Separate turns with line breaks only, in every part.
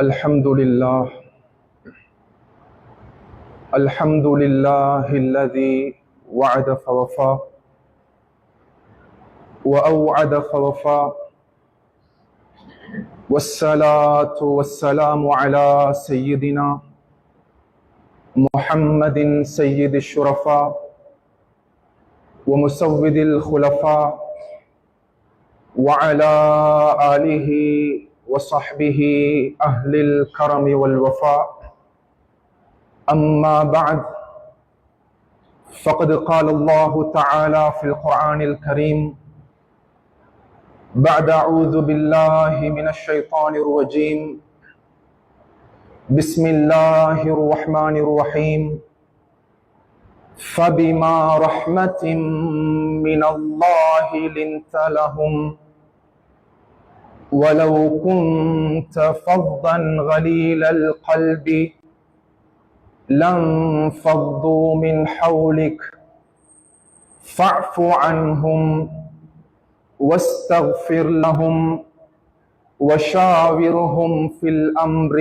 الحمد لله الذي وعد فوفى وأوعد فوفى، والصلاة والسلام على سيدنا محمد سيد الشرفاء ومسود الخلفاء وعلى آله وصحبه أهل الكرم والوفاء. أما بعد، فقد قال الله تعالى في القرآن الكريم بعد أعوذ بالله من الشيطان الرجيم بسم الله الرحمن الرحيم فبما رحمة من الله لنت لهم ولو كنت فظا غليظ القلب لانفضوا من حولك فاعف عنهم واستغفر لهم وشاورهم في الأمر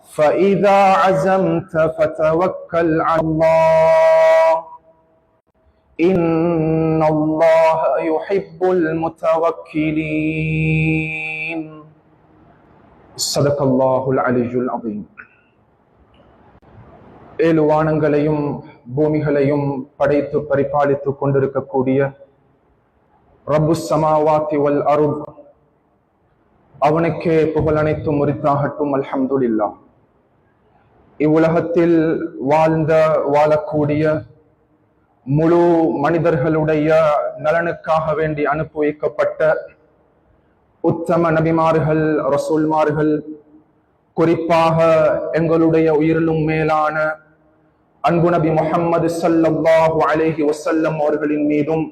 فإذا عزمت فتوكل على الله إن الله يحب المتوكلين. صدق الله العلي العظيم. ஏழு வானங்களையும் பூமிகளையும் படைத்து பரிபாலித்துக் கொண்டிருக்கக்கூடிய ரப்பு ஸமாவாத்தி வல் அர்த், அவனுக்கே புகழ் அனைத்தும் உரித்தாகட்டும். அல்ஹம்துலில்லாஹ். இவ்வுலகத்தில் வாழக்கூடிய முழு மனிதர்களுடைய நலனுக்காக வேண்டி அனுப்பி வைக்கப்பட்ட உத்தம நபிமார்கள், ரசூல்மார்கள், குறிப்பாக எங்களுடைய உயிரிலும் மேலான அன்பு நபி முஹம்மது ஸல்லல்லாஹு அலைஹி வஸல்லம் அவர்களின் மீதும்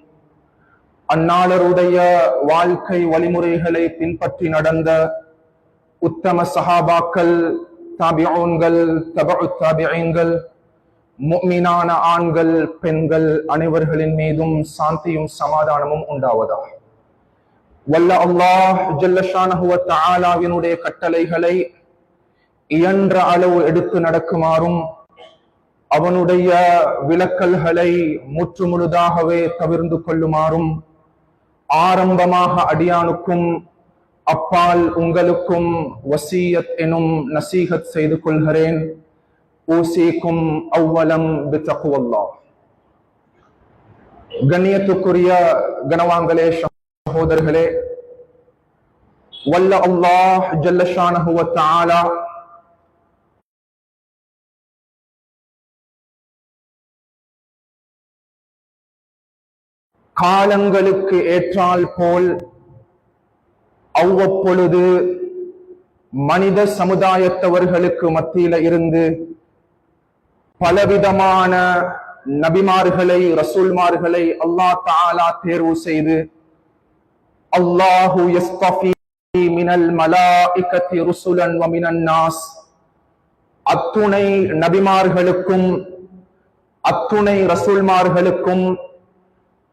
அந்நாளருடைய வாழ்க்கை வழிமுறைகளை பின்பற்றி நடந்த உத்தம சஹாபாக்கள், தாபிஊன்கள், தபஉ தாபிஈன்கள், முஃமினான ஆண்கள், பெண்கள் அனைவர்களின் மீதும் சாந்தியும் சமாதானமும் உண்டாவதாக. வல்ல அல்லாஹ் ஜல்ல ஷானஹு வ தஆலாவினுடைய கட்டளைகளை இயன்ற அளவு எடுத்து நடக்குமாறும், அவனுடைய விலக்கல்களை முற்று முழுதாகவே தவிர்ந்து கொள்ளுமாறும் ஆரம்பமாக அடியானுக்கும் அப்பால் உங்களுக்கும் வசியத் எனும் நசீஹத் செய்து கொள்கிறேன். ஊசிக்கும் அவ்வலம் பித்தக்வல்லாஹ். கண்ணியத்துக்குரிய கனவான்களே, சகோதரர்களே, வல்ல அல்லாஹ் ஜல்ல ஷானஹு வ தஆலா காலங்களுக்கு ஏற்றால் போல் அவ்வப்பொழுது மனித சமுதாயத்தவர்களுக்கு மத்தியில இருந்து பலவிதமான நபிமார்களை, ரசூல்மார்களை அல்லாஹ் தஆலா தேர்வு செய்து, அல்லாஹு யஸ்தஃபி மினல் மலாயிகத்தி ருசுலன் வ மினன் நாஸ், அத்துணை நபிமார்களுக்கும் அத்துணை ரசூல்மார்களுக்கும்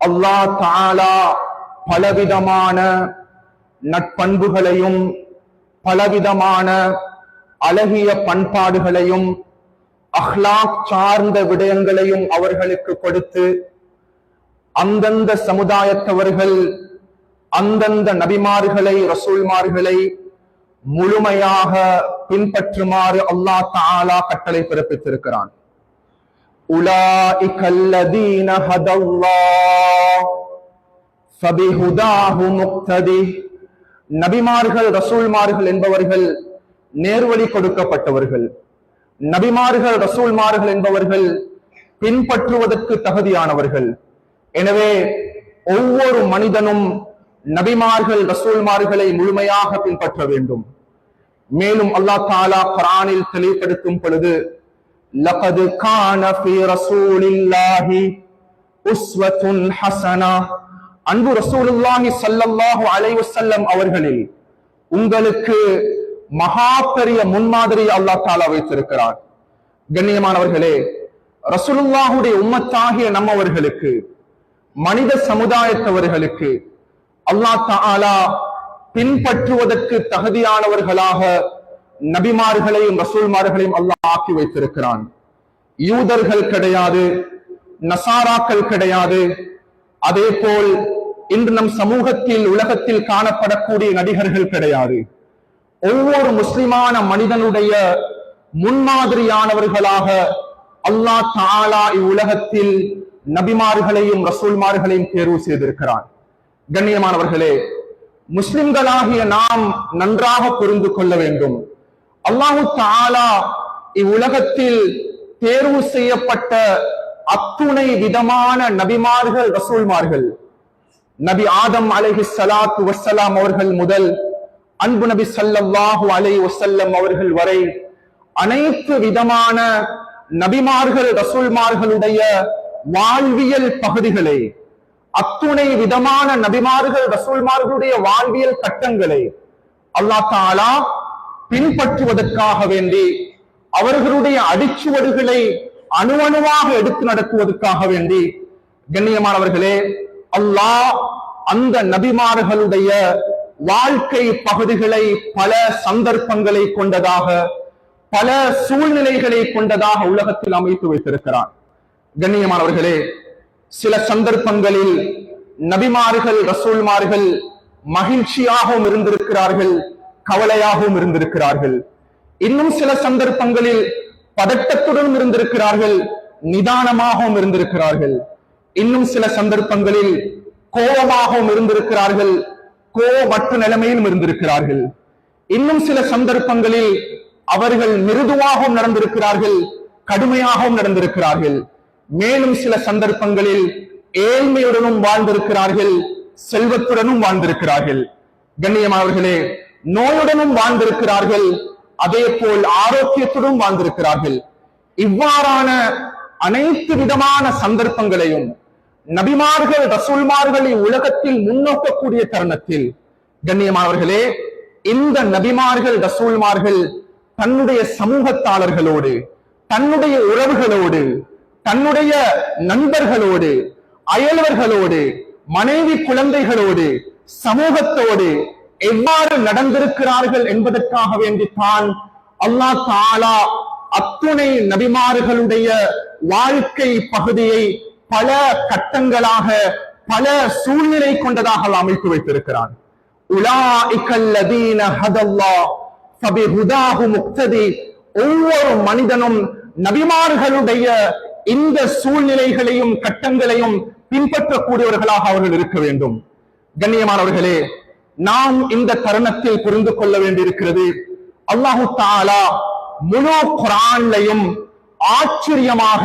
அல்லாஹ் தஆலா பலவிதமான நட்பண்புகளையும் பலவிதமான அழகிய பண்பாடுகளையும் அஹ்லாக் சார்ந்த விடயங்களையும் அவர்களுக்கு கொடுத்து, அந்தந்த சமுதாயத்தவர்கள் அந்தந்த நபிமார்களை, ரசூல்மார்களை முழுமையாக பின்பற்றுமாறு அல்லாஹ் தஆலா கட்டளை பிறப்பித்திருக்கிறான். உலாஇக அல்லதீன ஹதல்லாஹ் ஃபபிஹுதாஹு முக்ததி. நபிமார்கள், ரசூல்மார்கள் என்பவர்கள் நேர்வழி கொடுக்கப்பட்டவர்கள். நபிமார்கள், ரசூல்மார்கள் என்பவர்கள் பின்பற்றுவதற்கு தகுதியானவர்கள். எனவே ஒவ்வொரு மனிதனும் நபிமார்கள், ரசூல்மார்களை முழுமையாக பின்பற்ற வேண்டும். மேலும் அல்லாஹ் தஆலா குர்ஆனில் தெளிவுபடுத்தும் பொழுது, லகத் கான ஃபீ ரசூலில்லாஹி உஸ்வத்துன் ஹஸனா, அன்பு ரசூலுல்லாஹி ஸல்லல்லாஹு அலைஹி வஸல்லம் அவர்களில் உங்களுக்கு மகா பெரிய முன்மாதிரி அல்லாஹ் தஆலா வைத்திருக்கிறார். கண்ணியமானவர்களே, ரசூலுல்லாஹுடைய உம்மத்தாகிய நம்மவர்களுக்கு, மனித சமுதாயத்தவர்களுக்கு அல்லாஹ் தஆலா பின்பற்றுவதற்கு தகுதியானவர்களாக நபிமார்களையும் ரசூல்மார்களையும் அல்லாஹ் ஆக்கி வைத்திருக்கிறான். யூதர்கள் கிடையாது, நசாராக்கள் கிடையாது. அதே போல் இன்று நம் சமூகத்தில் உலகத்தில் காணப்படக்கூடிய நடிகர்கள் கிடையாது. ஒவ்வொரு முஸ்லிமான மனிதனுடைய முன்மாதிரியானவர்களாக அல்லாஹ் தஆலா இவ்வுலகத்தில் நபிமார்களையும் ரசூல்மார்களையும் தேர்வு செய்திருக்கிறான். கண்ணியமானவர்களே, முஸ்லிம்களாகிய நாம் நன்றாக புரிந்து கொள்ள வேண்டும். அல்லாஹு தஆலா இவ்வுலகத்தில் தேர்வு செய்யப்பட்ட அத்துணை விதமான நபிமார்கள் ரசூல்மார்கள், நபி ஆதம் அலைஹிஸ்ஸலாத்து வஸ்ஸலாம் அவர்கள் முதல் அன்பு நபி ஸல்லல்லாஹு அலைஹி வஸல்லம் அவர்கள் வரை அனைத்து விதமான நபிமார்கள் ரசூல்மார்களுடைய வாழ்வியல் பகுதிகளை, அத்துணை விதமான நபிமார்கள் ரசூல்மார்களுடைய வாழ்வியல் கட்டங்களை அல்லாஹ் தஆலா பின்பற்றுவதற்காக வேண்டி, அவர்களுடைய அடிச்சுவடுகளை அணுவணுவாக எடுத்து நடத்துவதற்காக வேண்டி, கண்ணியமானவர்களே, அல்லாஹ் அந்த நபிமார்களுடைய வாழ்க்கை பகுதிகளை பல சந்தர்ப்பங்களை கொண்டதாக, பல சூழ்நிலைகளை கொண்டதாக உலகத்தில் அமைத்து வைத்திருக்கிறார். கண்ணியமானவர்களே, சில சந்தர்ப்பங்களில் நபிமார்கள் ரசூல்மார்கள் மகிழ்ச்சியாகவும் இருந்திருக்கிறார்கள், கவலையாகவும் இருந்திருக்கிறார்கள். இன்னும் சில சந்தர்ப்பங்களில் பதட்டத்துடன் இருந்திருக்கிறார்கள், நிதானமாகவும் இருந்திருக்கிறார்கள். இன்னும் சில சந்தர்ப்பங்களில் கோபமாகவும் இருந்திருக்கிறார்கள், கோபமற்ற நிலைமையிலும் இருந்திருக்கிறார்கள். இன்னும் சில சந்தர்ப்பங்களில் அவர்கள் மிருதுவாகவும் நடந்திருக்கிறார்கள், கடுமையாகவும் நடந்திருக்கிறார்கள். மேலும் சில சந்தர்ப்பங்களில் ஏழ்மையுடனும் வாழ்ந்திருக்கிறார்கள், செல்வத்துடனும் வாழ்ந்திருக்கிறார்கள். கண்ணியமானவர்களே, நோயுடனும் வாழ்ந்திருக்கிறார்கள், அதே போல் ஆரோக்கியத்துடன் வாழ்ந்திருக்கிறார்கள். இவ்வாறான அனைத்து விதமான சந்தர்ப்பங்களையும் நபிமார்கள் ரசூல்மார்கள் உலகத்தில் முன்னோக்கக்கூடிய தருணத்தில், கண்ணியமானவர்களே, இந்த நபிமார்கள் ரசூல்மார்கள் தன்னுடைய சமூகத்தாளர்களோடு, தன்னுடைய உறவுகளோடு, தன்னுடைய நண்பர்களோடு, அயல்வர்களோடு, மனைவி குழந்தைகளோடு, சமூகத்தோடு எவ்வாறு நடந்திருக்கிறார்கள் என்பதற்காக வேண்டித்தான் அல்லாஹ் தஆலா அத்துணை நபிமார்களுடைய வாழ்க்கை பகுதியை பல கட்டங்களாக, பல சூழ்நிலை கொண்டதாக அமைத்து வைத்திருக்கிறான். உலாஇகல்லதீன ஹதல்லாஹ் ஃபபிஹுதாஹு முக்ததி. ஒவ்வொரு மனிதனும் நபிமார்களுடைய இந்த சூழ்நிலைகளையும் கட்டங்களையும் பின்பற்றக்கூடியவர்களாக அவர்கள் இருக்க வேண்டும். கண்ணியமானவர்களே, நாம் இந்த தருணத்தில் புரிந்து கொள்ள வேண்டியிருக்கிறது, அல்லாஹு தஆலா முழு குர்ஆன்லையும் ஆச்சரியமாக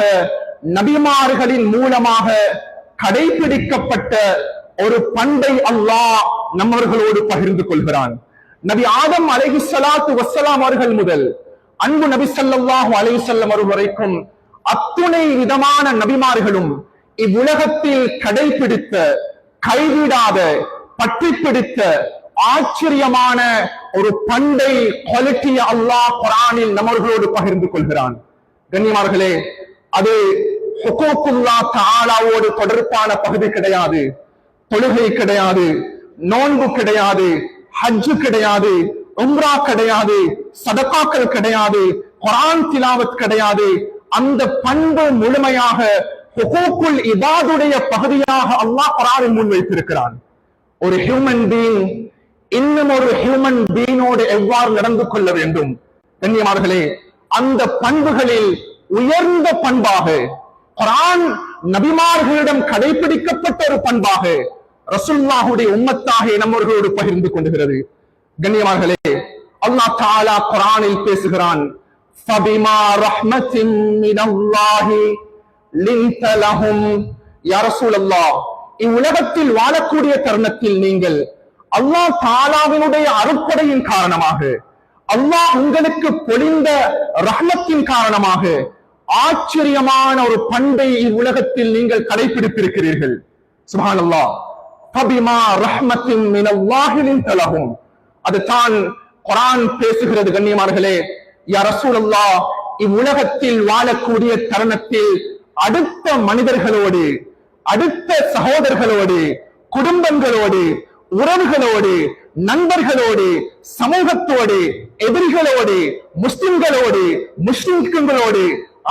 நபிமார்களின் மூலமாக கடைபிடிக்கப்பட்ட ஒரு பண்பை அல்லாஹ் நம்மவர்களோடு பகிர்ந்து கொள்கிறான். நபி ஆதம் அலைஹிஸ்ஸலாத்து வஸ்ஸலாம் அவர்கள் முதல் அன்பு நபி ஸல்லல்லாஹு அலைஹி வஸல்லம் அவர்கள் வரைக்கும் அத்துணை விதமான நபிமார்களும் இவ்வுலகத்தில் கடைபிடித்த, கைவிடாத, பற்றி பிடித்த ஆச்சரியமான ஒரு பண்பை, குவாலிட்டியை அல்லாஹ் குர்ஆனில் நம்மவர்களோடு பகிர்ந்து கொள்கிறான். கண்ணியமானவர்களே, அது ஹுகூக்குல்லாஹ் தஆலாவோடு தொடர்பான பகுதி கிடையாது. தொழுகை கிடையாது, நோன்பு கிடையாது, ஹஜ் கிடையாது, உம்ரா கிடையாது, சதகாக்கள் கிடையாது, குர்ஆன் திலாவத் கிடையாது. அந்த பண்பு முழுமையாக ஹுகூக்குல் இபாதுடைய பகுதியாக அல்லாஹ் குர்ஆனில் முன்வைத்திருக்கிறான். ஒரு ஹியூமன் பீயிங் இன்னும் ஒரு ஹியூமன் பீயிங்கோடு எவ்வாறு நடந்து கொள்ள வேண்டும், கண்ணியமானவர்களே, அந்த பண்புகளில் உயர்ந்த பண்பாக குர்ஆன் நபிமார்களிடம் கடைபிடிக்கப்பட்ட ஒரு பண்பாக ரசூலுல்லாஹுடைய உம்மத்தாக நம்மவர்களோடு பகிர்ந்து கொண்டுகிறது. கண்ணியமானவர்களே, அல்லாஹ் தஆலா குர்ஆனில் பேசுகிறான், ஃபபிமா ரஹ்மத்தின் மினல்லாஹி லின்த லஹும். யா ரசூலல்லாஹ், இவ்வுலகத்தில் வாழக்கூடிய தருணத்தில் நீங்கள் அல்லாஹ் தஆலாவினுடைய அருட்கொடையின் காரணமாக, அல்லாஹ் உங்களுக்கு பொழிந்த ரஹ்மத்தின் காரணமாக ஆச்சரியமான ஒரு பண்பை இவ்வுலகத்தில் நீங்கள் கடைபிடித்திருக்கிறீர்கள். சுப்ஹானல்லாஹ். ஃபபிமா ரஹ்மத்தின் மினல்லாஹி லின்த லஹும். அது தான் குர்ஆன் பேசுகிறது. கண்ணியமானவர்களே, யா ரசூலல்லாஹ், இவ்வுலகத்தில் வாழக்கூடிய தருணத்தில் அடுத்த மனிதர்களோடு, அடுத்த சகோதரர்களோடு, குடும்பங்களோடு, உறவுகளோடு நண்பர்களோடு, சமூகத்தோடு, எதிரிகளோடு, முஸ்லிம்களோடு, முஸ்லிம்களோடு,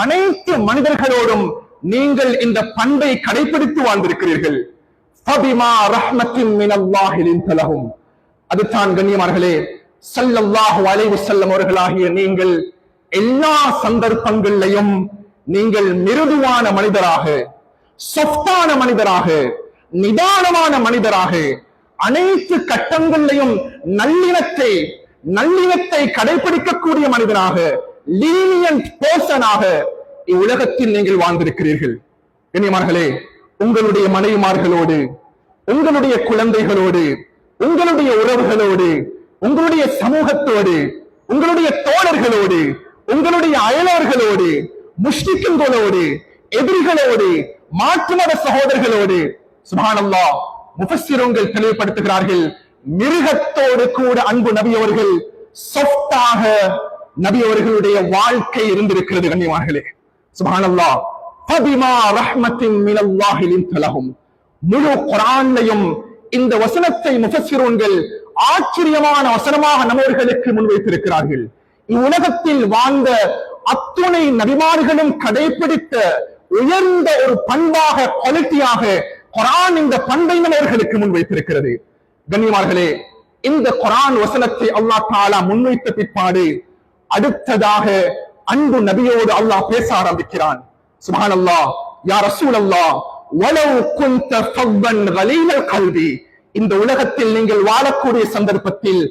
அனைத்து மனிதர்களோடும் நீங்கள் இந்த பண்பை கடைபிடித்து வாழ்ந்திருக்கிறீர்கள். அதுதான் கண்ணியமார்களே, ஸல்லல்லாஹு அலைஹி வஸல்லம் அவர்களாகிய நீங்கள் எல்லா சந்தர்ப்பங்களிலும் நீங்கள் மிருதுவான மனிதராக, சொஃப்டான மனிதராக, நிதானமான மனிதராக, அனைத்து கட்டங்களிலும் நல்லிணத்தை கடைபிடிக்கக்கூடிய மனிதனாக, லீனியன்ட் பர்சனாக இவ்வுலகத்தில் நீங்கள் வாழ்ந்திருக்கிறீர்கள். கண்ணியமார்களே, உங்களுடைய மனைவிமார்களோடு, உங்களுடைய குழந்தைகளோடு, உங்களுடைய உறவுகளோடு, உங்களுடைய சமூகத்தோடு, உங்களுடைய தோழர்களோடு, உங்களுடைய அயலர்களோடு, முஷ்ரிக்குகளோடு, எதிரிகளோடு, மாற்று மத சகோதரர்களோடு, சுப்ஹானல்லாஹ், முஃபஸ்ஸிரூன்கள் தெளிவுபடுத்துகிறார்கள், மிருகத்தோடு கூட அன்பு நபி அவர்கள் சாஃப்டாக நபி அவர்களுடைய வாழ்க்கை இருந்திருக்கிறது. கண்ணியமார்களே, சுப்ஹானல்லாஹ், ஃபபிமா ரஹ்மத்தின் மினல்லாஹி லின்த லஹும். முழு குர்ஆன்லையும் இந்த வசனத்தை முஃபஸ்ஸிரூன்கள் ஆச்சரியமான வசனமாக நம்மவர்களுக்கு முன்வைத்திருக்கிறார்கள். இவ்வுலகத்தில் வாழ்ந்த அத்துணை நபிமார்களும் கடைபிடித்த உயர்ந்த ஒரு பண்பாக, குவாலிட்டியாக குர்ஆன் இந்த பண்பை நம்மவர்களுக்கு முன்வைத்திருக்கிறது. கண்ணியமார்களே, இந்த குர்ஆன் வசனத்தை அல்லாஹ் தஆலா முன்வைத்த பிற்பாடு அடுத்ததாக அன்பு நபியோடு அல்லாஹ் பேச ஆரம்பிக்கிறான். சுப்ஹானல்லாஹ், யா ரசூலல்லாஹ், வலவ் குன்த ஃபவ்வன் கலீலல் கல்பி. இந்த உலகத்தில் நீங்கள் வாழக்கூடிய சந்தர்ப்பத்தில்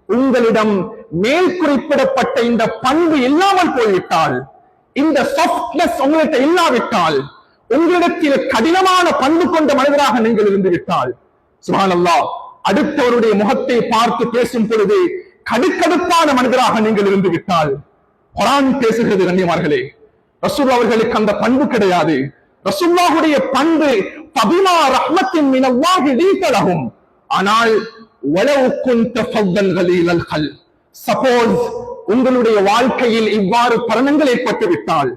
உங்களிடம் மேல் குறிப்பிடப்பட்ட இந்த பண்பு இல்லாமல் போய்விட்டால், இந்த சாஃப்ட்னஸ் உங்களிடம் இல்லாவிட்டால், உங்களிடத்தில் கடினமான பண்பு கொண்ட மனிதராக நீங்கள் இருந்து விட்டால், சுப்ஹானல்லாஹ், அடுத்தவருடைய முகத்தை பார்த்து பேசும் பொழுது கடுக்கடுப்பான மனிதராக நீங்கள் இருந்து விட்டால், குர்ஆன் பேசுகிறது. கண்ணியமார்களே, ரசூலுல்லாஹ் அவர்களுக்கு அந்த பண்பு கிடையாது. ரசூலுல்லாஹுடைய பண்பு ஃபபிமா ரஹ்மத்தின் மினல்லாஹி லின்த லஹும். ஆனால் வலவ் குன்த ஃபவ்வன் கலீலல் கல், சப்போஸ் உங்களுடைய வாழ்க்கையில் இவ்வாறு பரணங்கள் ஏற்பட்டு விட்டால்,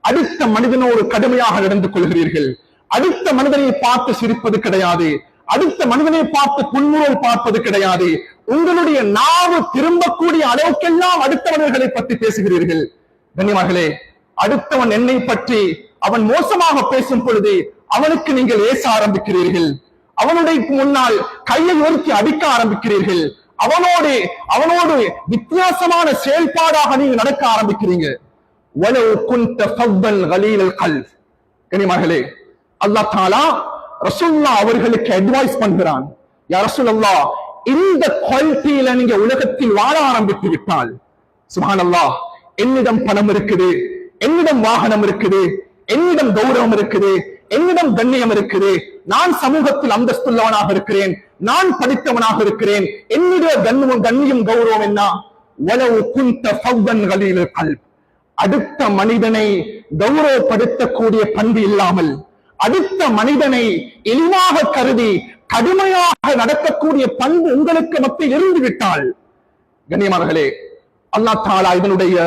அடுத்த மனிதனோடு கடுமையாக நடந்து கொள்கிறீர்கள், அடுத்த மனிதனை பார்த்து சிரிப்பது கிடையாது, அடுத்த மனிதனை பார்த்து புன்முறுவல் பார்ப்பது கிடையாது, உங்களுடைய நாவு திரும்பக்கூடிய அளவுக்கெல்லாம் அடுத்தவர்களை பற்றி பேசுகிறீர்கள். கண்ணியமார்களே, அடுத்தவன் என்னை பற்றி அவன் மோசமாக பேசும் பொழுது அவனுக்கு நீங்கள் ஏச ஆரம்பிக்கிறீர்கள், அவனுடைய முன்னால் கையை ஒருக்கி அடிக்க ஆரம்பிக்கிறீர்கள், அவனோடு வித்தியாசமான செயல்பாடாக நீங்க நடக்க ஆரம்பிக்கிறீங்க. வலவ் குன்த ஃபவ்வன் கலீலல் கல்ப். கண்ணியமார்களே, அல்லாஹ் தஆலா ரசூலுல்லாஹ் அவர்களுக்கு அட்வைஸ் பண்கிறான். யா ரசூலல்லாஹ், இந்த குவாலிட்டியில நீங்க உலகத்தில் வாழ ஆரம்பித்து விட்டால், சுப்ஹானல்லாஹ், என்னிடம் பணம் இருக்குது, என்னிடம் வாகனம் இருக்குது, என்னிடம் கௌரவம் இருக்குது, என்னிடம் கண்ணியம் இருக்குது, நான் சமூகத்தில் அந்தஸ்துள்ளவனாக இருக்கிறேன், நான் படித்தவனாக இருக்கிறேன், என்னுடைய கண்ணியம் கௌரவம் என்ன? வலவ் குன்த ஃபவ்வன் கலீலல் கல்ப். அடுத்த மனிதனை கௌரவப்படுத்தக்கூடிய பண்பு இல்லாமல், அடுத்த மனிதனை இழிவாக கருதி கடுமையாக நடக்கக்கூடிய பண்பு உங்களுக்கு மத்தியில் இருந்து விட்டால், கண்ணியமானவர்களே, அல்லாஹ் தஆலா இதனுடைய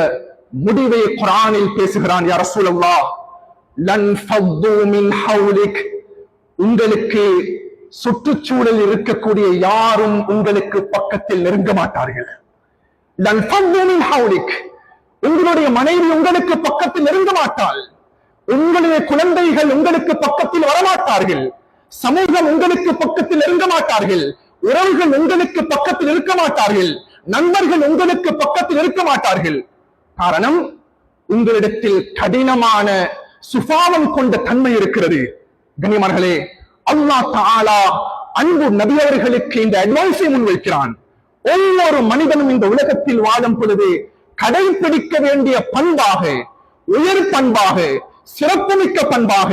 முடிவை குர்ஆனில் பேசுகிறான். யா ரசூலல்லாஹ், லன் ஃபது மின் ஹவுலிக். உங்களுக்கு சுற்றுச்சூழல் இருக்கக்கூடிய யாரும் உங்களுக்கு பக்கத்தில் நெருங்க மாட்டார்கள். லன் ஃபது மின் ஹவுலிக். உங்களுடைய மனைவி உங்களுக்கு பக்கத்தில் நெருங்க மாட்டாள், உங்களுடைய குழந்தைகள் உங்களுக்கு பக்கத்தில் வரமாட்டார்கள், சமூகம் உங்களுக்கு பக்கத்தில் நெருங்க மாட்டார்கள், உறவுகள் உங்களுக்கு பக்கத்தில் இருக்க மாட்டார்கள், நண்பர்கள் உங்களுக்கு பக்கத்தில் இருக்க மாட்டார்கள். காரணம், உங்களிடத்தில் கடினமான சுபாவம் கொண்ட தன்மை இருக்கிறது. கண்ணியமானவர்களே, அல்லாஹ் தஆலா அன்பு நபி அவர்களுக்கு இந்த அட்வைஸை முன்வைக்கிறான். ஒவ்வொரு மனிதனும் இந்த உலகத்தில் வாழும் பொழுது கடைபிடிக்க வேண்டிய பண்பாக, உயர் பண்பாக, சிறப்புமிக்க பண்பாக,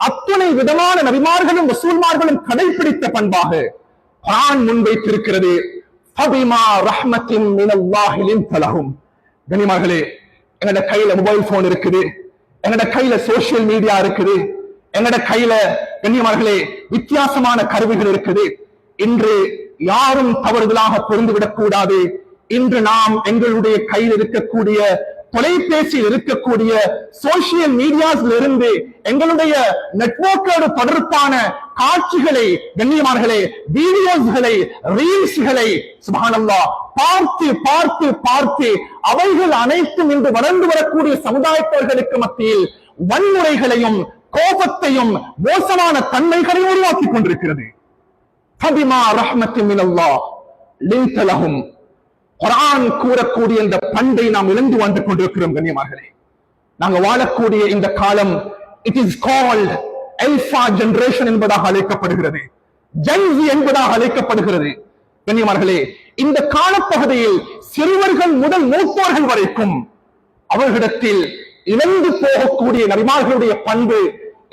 அத்துணை விதமான நபிமார்களும் ரசூல்மார்களும் கடைபிடித்த பண்பாக குர்ஆன் முன்வைத்திருக்கிறது. ஃபபிமா ரஹ்மத்தின் மினல்லாஹி லின்த லஹும். கண்ணியமானவர்களே, என்னோட கையில மொபைல் போன் இருக்குது, என்னோட கையில சோசியல் மீடியா இருக்குது, என்னோட கையில கண்ணியமானவர்களே வித்தியாசமான கருவிகள் இருக்குது. இன்று யாரும் தவறுதலாக பொருந்துவிடக் கூடாது. இன்று நாம் எங்களுடைய கையில் இருக்கக்கூடிய தொலைபேசியில் இருக்கக்கூடிய சோசியல் மீடியாஸ்ல இருந்து எங்களுடைய நெட்வொர்க்கோடு தொடர்பான காட்சிகளை, கண்ணியமானவர்களே, வீடியோஸ்களை, ரீல்ஸ்களை சுப்ஹானல்லாஹ் பார்த்து பார்த்து பார்த்து அவைகள் அனைத்தும் இன்று வளர்ந்து வரக்கூடிய சமுதாயத்தவர்களுக்கு மத்தியில் வன்முறைகளையும் கோபத்தையும் மோசமான தன்மைகளையும் உருவாக்கி கொண்டிருக்கிறது. ஃபபிமா ரஹ்மத்தின் மினல்லாஹ் லின்த லஹும். குர்ஆன் கூறக்கூடிய இந்த பண்பை நாம் இழந்து வந்து கொண்டிருக்கிறோம். கண்ணியமானவர்களே, நாங்க வாழக்கூடிய இந்த காலம் it is called alpha generation என்பதாக அழைக்கப்படுகிறது, ஜென்ஸி என்பதாக அழைக்கப்படுகிறது. கண்ணியமானவர்களே, இந்த காலப்பகுதியில் சிறுவர்கள் முதல் மூத்தோர்கள் வரைக்கும் அவர்களிடத்தில் இழந்து போகக்கூடிய நபிமார்களுடைய பண்பு,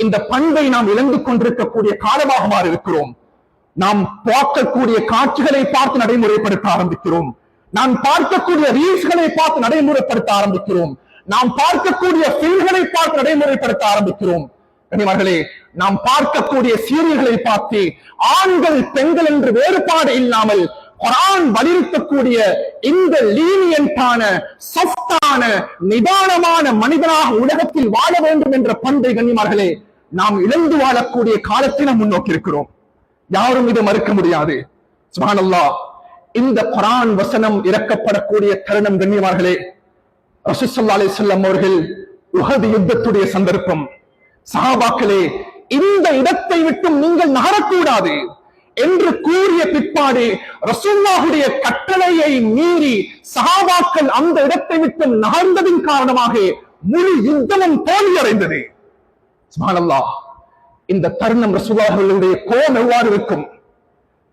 இந்த பண்பை நாம் இழந்து கொண்டிருக்கக்கூடிய காலமாக மாறி இருக்கிறோம். நாம் பார்க்கக்கூடிய காட்சிகளை பார்த்து நடைமுறைப்படுத்த ஆரம்பிக்கிறோம். நாம் பார்க்கக்கூடிய ரீல்ஸ்களை பார்த்து நடைமுறைப்படுத்த ஆரம்பிக்கிறோம். நாம் பார்க்கக்கூடிய பிலிம்களை பார்த்து நடைமுறைப்படுத்த ஆரம்பிக்கிறோம். கண்ணியமானவர்களே, நாம் பார்க்கக்கூடிய சீரியல்களை பார்த்து ஆண்கள் பெண்கள் என்று வேறுபாடு இல்லாமல் குர்ஆன் வலியுறுத்தக்கூடிய இந்த லீனியன்டான சாஃப்டான நிதானமான மனிதனாக உலகத்தில் வாழ வேண்டும் என்ற பண்பை கண்ணியமானவர்களே நாம் இழந்து வாழக்கூடிய காலத்தில் நாம் முன்னோக்கி இருக்கிறோம். யாரும் இதை மறுக்க முடியாது. சுப்ஹானல்லாஹ், இந்த குர்ஆன் வசனம் இறக்கப்படக்கூடிய தருணம் கண்ணியமானவர்களே, ரசூல் ஸல்லல்லாஹு அலைஹி வஸல்லம் அவர்கள் உஹது யுத்தத்துடைய சந்தர்ப்பம். சஹாபாக்களே, இந்த இடத்தை விட்டு நீங்கள் நகரக்கூடாது என்று கூறிய பிற்பாடு ரசூலுல்லாஹுடைய கட்டளையை மீறி சஹாபாக்கள் அந்த இடத்தை விட்டு நகர்ந்ததின் காரணமாக முழு யுத்தமும் தோல்வியடைந்தது. சுப்ஹானல்லாஹ், இந்த தருணம் ரசூலுல்லாஹுடைய கோபம் எவ்வாறு இருக்கும்,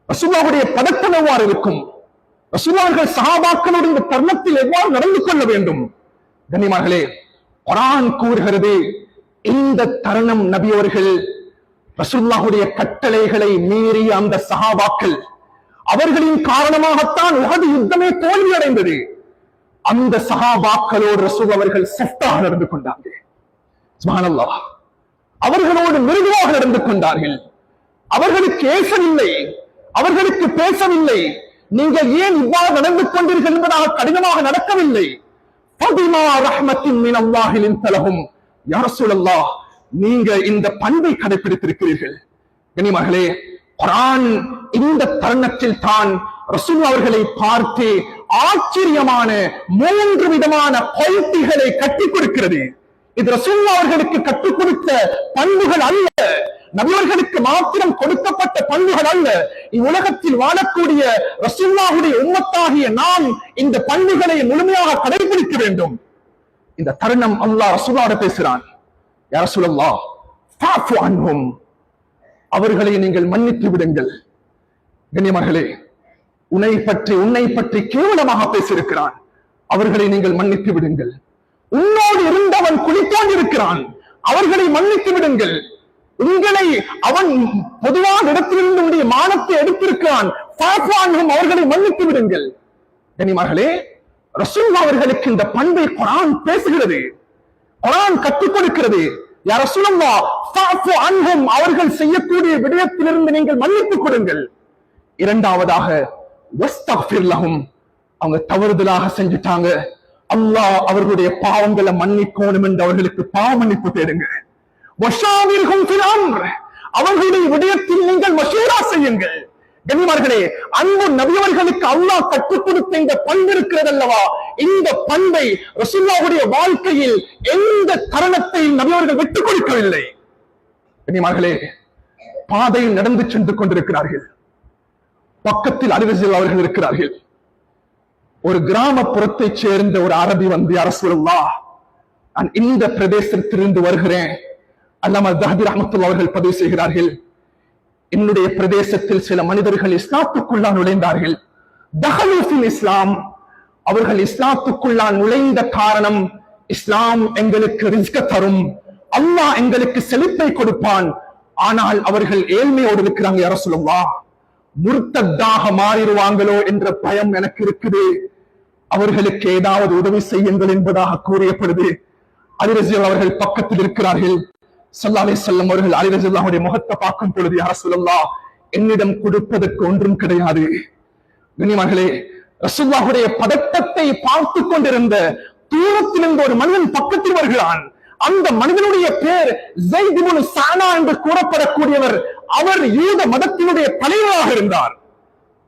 ரசூலுல்லாஹுடைய பதட்டம் எவ்வாறு இருக்கும், ரசூலுல்லாஹ் சஹாபாக்களோடு இந்த தருணத்தில் எவ்வாறு நடந்து கொள்ள வேண்டும்? கண்ணியமானவர்களே, குர்ஆன் கூறுகிறது, இந்த தருணம் நபி அவர்கள் ரசூலுல்லாஹுடைய கட்டளைகளை மீறிய அந்த சஹாபாக்கள் அவர்களின் காரணமாகத்தான் உஹது யுத்தமே தோல்வி அடைந்தது. அந்த சஹாபாக்களோடு ரசூல் அவர்கள் சாஃப்டாக நடந்து கொண்டாங்க. சுப்ஹானல்லாஹ், அவர்களோடு மிருதுவாக நடந்து கொண்டார்கள். அவர்களுக்கு ஏசவில்லை, அவர்களுக்கு பேசவில்லை. நீங்கள் ஏன் இவ்வாறு நடந்து கொண்டீர்கள் என்பதாக கடினமாக நடக்கவில்லை. ஃபபிமா ரஹ்மத்தின் மினல்லாஹி லின்த லஹும். யா ரசூலல்லாஹ், நீங்க இந்த பண்பை கடைபிடித்திருக்கிறீர்கள். கண்ணியமானவர்களே, குர்ஆன் இந்த தருணத்தில் தான் ரசூல் அவர்களை பார்த்து ஆச்சரியமான 3 விதமான குவாலிட்டிகளை கற்றுக் கொடுக்கிறது. இது ரசூல் அவர்களுக்கு கற்றுக் கொடுத்த பண்புகள் அல்ல, நபியவர்களுக்கு மாத்திரம் கொடுக்கப்பட்ட பண்புகள் அல்ல. இவ்வுலகத்தில் வாழக்கூடிய ரசூலுல்லாஹுடைய உம்மத்தாகிய நாம் இந்த பண்புகளை முழுமையாக கடைபிடிக்க வேண்டும். இந்த தருணம் அல்லாஹ் ரசூலுல்லாஹ்வோடு பேசுகிறான். யா ரசூலல்லாஹ், ஃபஅஃபு அன்ஹும், அவர்களை நீங்கள் மன்னித்து விடுங்கள். கண்ணியமானவர்களே, உன்னை பற்றி கேவலமாக பேசியிருக்கிறான், அவர்களை நீங்கள் மன்னித்து விடுங்கள். உன்னோடு இருந்தவன் குளித்தோன் இருக்கிறான், அவர்களை மன்னித்து விடுங்கள். உங்களை அவன் பொதுவான இடத்திலிருந்து உடைய மானத்தை எடுத்திருக்கிறான், ஃபஅஃபு அன்ஹும், அவர்களை மன்னித்து விடுங்கள். கண்ணியமானவர்களே, ரசூல் அவர்களுக்கு இந்த பண்பை குர்ஆன் பேசுகிறது, குர்ஆன் கற்றுக் கொடுக்கிறது. யா ரசூலல்லாஹ், ஃபஅஃபு அன்ஹும், அவர்கள் செய்யக்கூடிய விடயத்திலிருந்து நீங்கள் மன்னித்துக் கொடுங்கள். இரண்டாவதாக வஸ்தக்ஃபிர் லஹும், அவங்க தவறுதலாக செஞ்சுட்டாங்க, அல்லாஹ் அவர்களுடைய பாவங்களை மன்னிக்கணும் என்று அவர்களுக்கு பாவ மன்னிப்பு தேடுங்க. வஷாவிர்ஹும் ஃபில் அம்ர், அவர்களுடைய விடயத்தில் நீங்கள் மஷூரா செய்யுங்கள். கண்ணியமானவர்களே, அன்பு நபியவர்களுக்கு அல்லாஹ் கற்றுக் கொடுத்த இந்த பண்பு இருக்கிறது அல்லவா, இந்த பண்பை ரசூலுல்லாஹுடைய வாழ்க்கையில் எந்த தருணத்தை நபியவர்கள் விட்டுக் கொடுக்கவில்லை. கண்ணியமானவர்களே, பாதையில் நடந்து சென்று கொண்டிருக்கிறார்கள். பக்கத்தில் அலி ரலியல்லாஹு அவர்கள் இருக்கிறார்கள். ஒரு கிராமப்புறத்தைச் சேர்ந்த ஒரு அரபி வந்து, யா ரசூலல்லாஹ், நான் இந்த பிரதேசத்திலிருந்து வருகிறேன். அல்லாமா ஸஹபி ரஹ்மத்துல்லாஹி அவர்கள் பதிவு செய்கிறார்கள், என்னுடைய பிரதேசத்தில் சில மனிதர்கள் இஸ்லாத்துக்குள்ளா நுழைந்தார்கள். தஹலு ஃபில் இஸ்லாம், அவர்கள் இஸ்லாத்துக்குள்ளா நுழைந்த காரணம், இஸ்லாம் எங்களுக்கு ரிஸ்க தரும், அல்லாஹ் எங்களுக்கு செழிப்பை கொடுப்பான். ஆனால் அவர்கள் ஏழ்மையோடு இருக்கிறாங்க. யா ரசூலல்லாஹ், முர்த்ததாக மாறிடுவாங்களோ என்ற பயம் எனக்கு இருக்குது, அவர்களுக்கு ஏதாவது உதவி செய்யுங்கள் என்பதாக கூறப்படுது. அலி ரலியல்லாஹு அவர்கள் பக்கத்தில் இருக்கிறார்கள். ஸல்லல்லாஹு அலைஹி வஸல்லம் அவர்கள் அலி ரலியல்லாஹுடைய முகத்தை பார்க்கும் பொழுது, யா ரசூலல்லாஹ், என்னிடம் கொடுப்பதற்கு ஒன்றும் கிடையாது. கண்ணியமானவர்களே, ரசூலுல்லாஹுடைய பதட்டத்தை பார்த்து கொண்டிருந்த தூரத்திலிருந்து ஒரு மனிதன் பக்கத்தில் வருகிறான். அந்த மனிதனுடைய பேர் ஸைத் இப்னு ஸஅனா என்று கூறப்படக்கூடியவர். அவர் யூத மதத்தினுடைய தலைவராக இருந்தார்.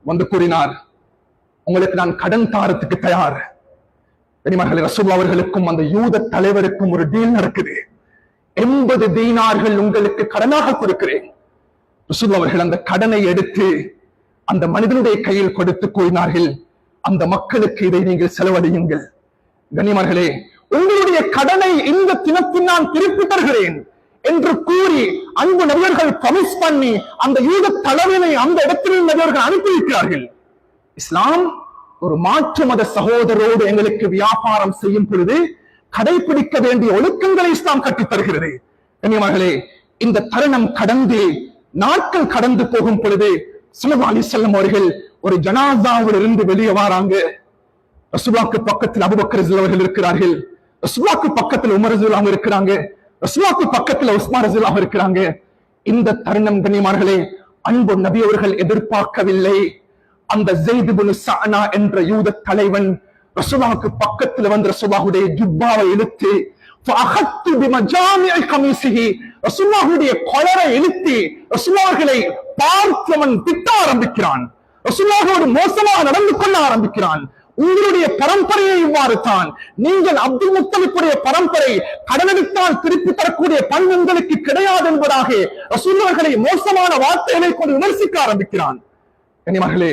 வந்து கூறினார், உங்களுக்கு நான் கடன் தாரத்துக்கு தயார். பெரியமர்களே, ரசூலுல்லாஹ் அவர்களுக்கும் அந்த யூத தலைவருக்கும் ஒரு டீல் நடக்குது. 80 தீனார்கள் உங்களுக்கு கடனாக கொடுக்கிறேன். ரசூலுல்லாஹ் அவர்கள் அந்த கடனை எடுத்து அந்த மனிதனுடைய கையில் கொடுத்து கூறினார்கள், அந்த மக்களுக்கு இதை நீங்கள் செலவழியுங்கள். கண்ணியமார்களே, உங்களுடைய கடனை இந்த தினத்தில் நான் திருப்பி தருகிறேன் என்று கூறி அன்பு நபியர்கள் ப்ராமிஸ் பண்ணி அந்த யூத தலைவனை அந்த இடத்தில் நபியர்கள் அனுப்பி வைக்கிறார்கள். இஸ்லாம் ஒரு மாற்று மத சகோதரோடு எங்களுக்கு வியாபாரம் செய்யும் பொழுது கடைபிடிக்க வேண்டிய ஒழுக்கங்களை இஸ்லாம் கற்றுத் தருகிறது. கண்ணியமார்களே, இந்த தருணம் கடந்து நாட்கள் கடந்து போகும் பொழுது ஸல்லல்லாஹு அலைஹி வஸல்லம் அவர்கள் ஒரு ஜனாஸாவில் இருந்து வெளியே வராங்க. ரசூலுல்லாஹ்வுக்கு பக்கத்தில் அபூபக்கர் ரலியல்லாஹு அவர்கள் இருக்கிறார்கள். ரசூலுல்லாஹ்வுக்கு பக்கத்தில் உமர் ரலியல்லாஹு இருக்கிறாங்க. ரசூலுல்லாஹ்வுக்கு பக்கத்தில் உஸ்மான் ரலியல்லாஹு இருக்கிறாங்க. இந்த தருணம் கண்ணியமார்களே, அன்பு நபி அவர்கள் எதிர்பார்க்கவில்லை. அந்த ஸைத் இப்னு ஸஅனா என்ற யூத தலைவன் ரசூலுல்லாஹ்வுக்கு பக்கத்தில் வந்து ரசூலுல்லாஹ்வுடைய ஜுப்பாவை இழுத்து ஃபஅഖத்து பிமஜாமிஇ கமீஸிஹி, ரசூலுல்லாஹ்வுடைய கொலரை இழுத்து ரசூலுல்லாஹ்வை பார்த்தவன் திட்ட ஆரம்பிக்கிறான். ரசூலுல்லாஹ்வோடு மோசமாக நடந்து கொள்ள ஆரம்பிக்கிறான். உங்களுடைய பரம்பரையை இவ்வாறு தான், நீங்கள் அப்துல் முத்தலிப்புடைய பரம்பரை, கடனெடுத்தால் திருப்பி தரக்கூடிய பண் உங்களுக்கு கிடையாது என்பதாக ரசூலுல்லாஹ்வை மோசமான வார்த்தைகளை கொண்டு விமர்சிக்க ஆரம்பிக்கிறான். கண்ணியமார்களே,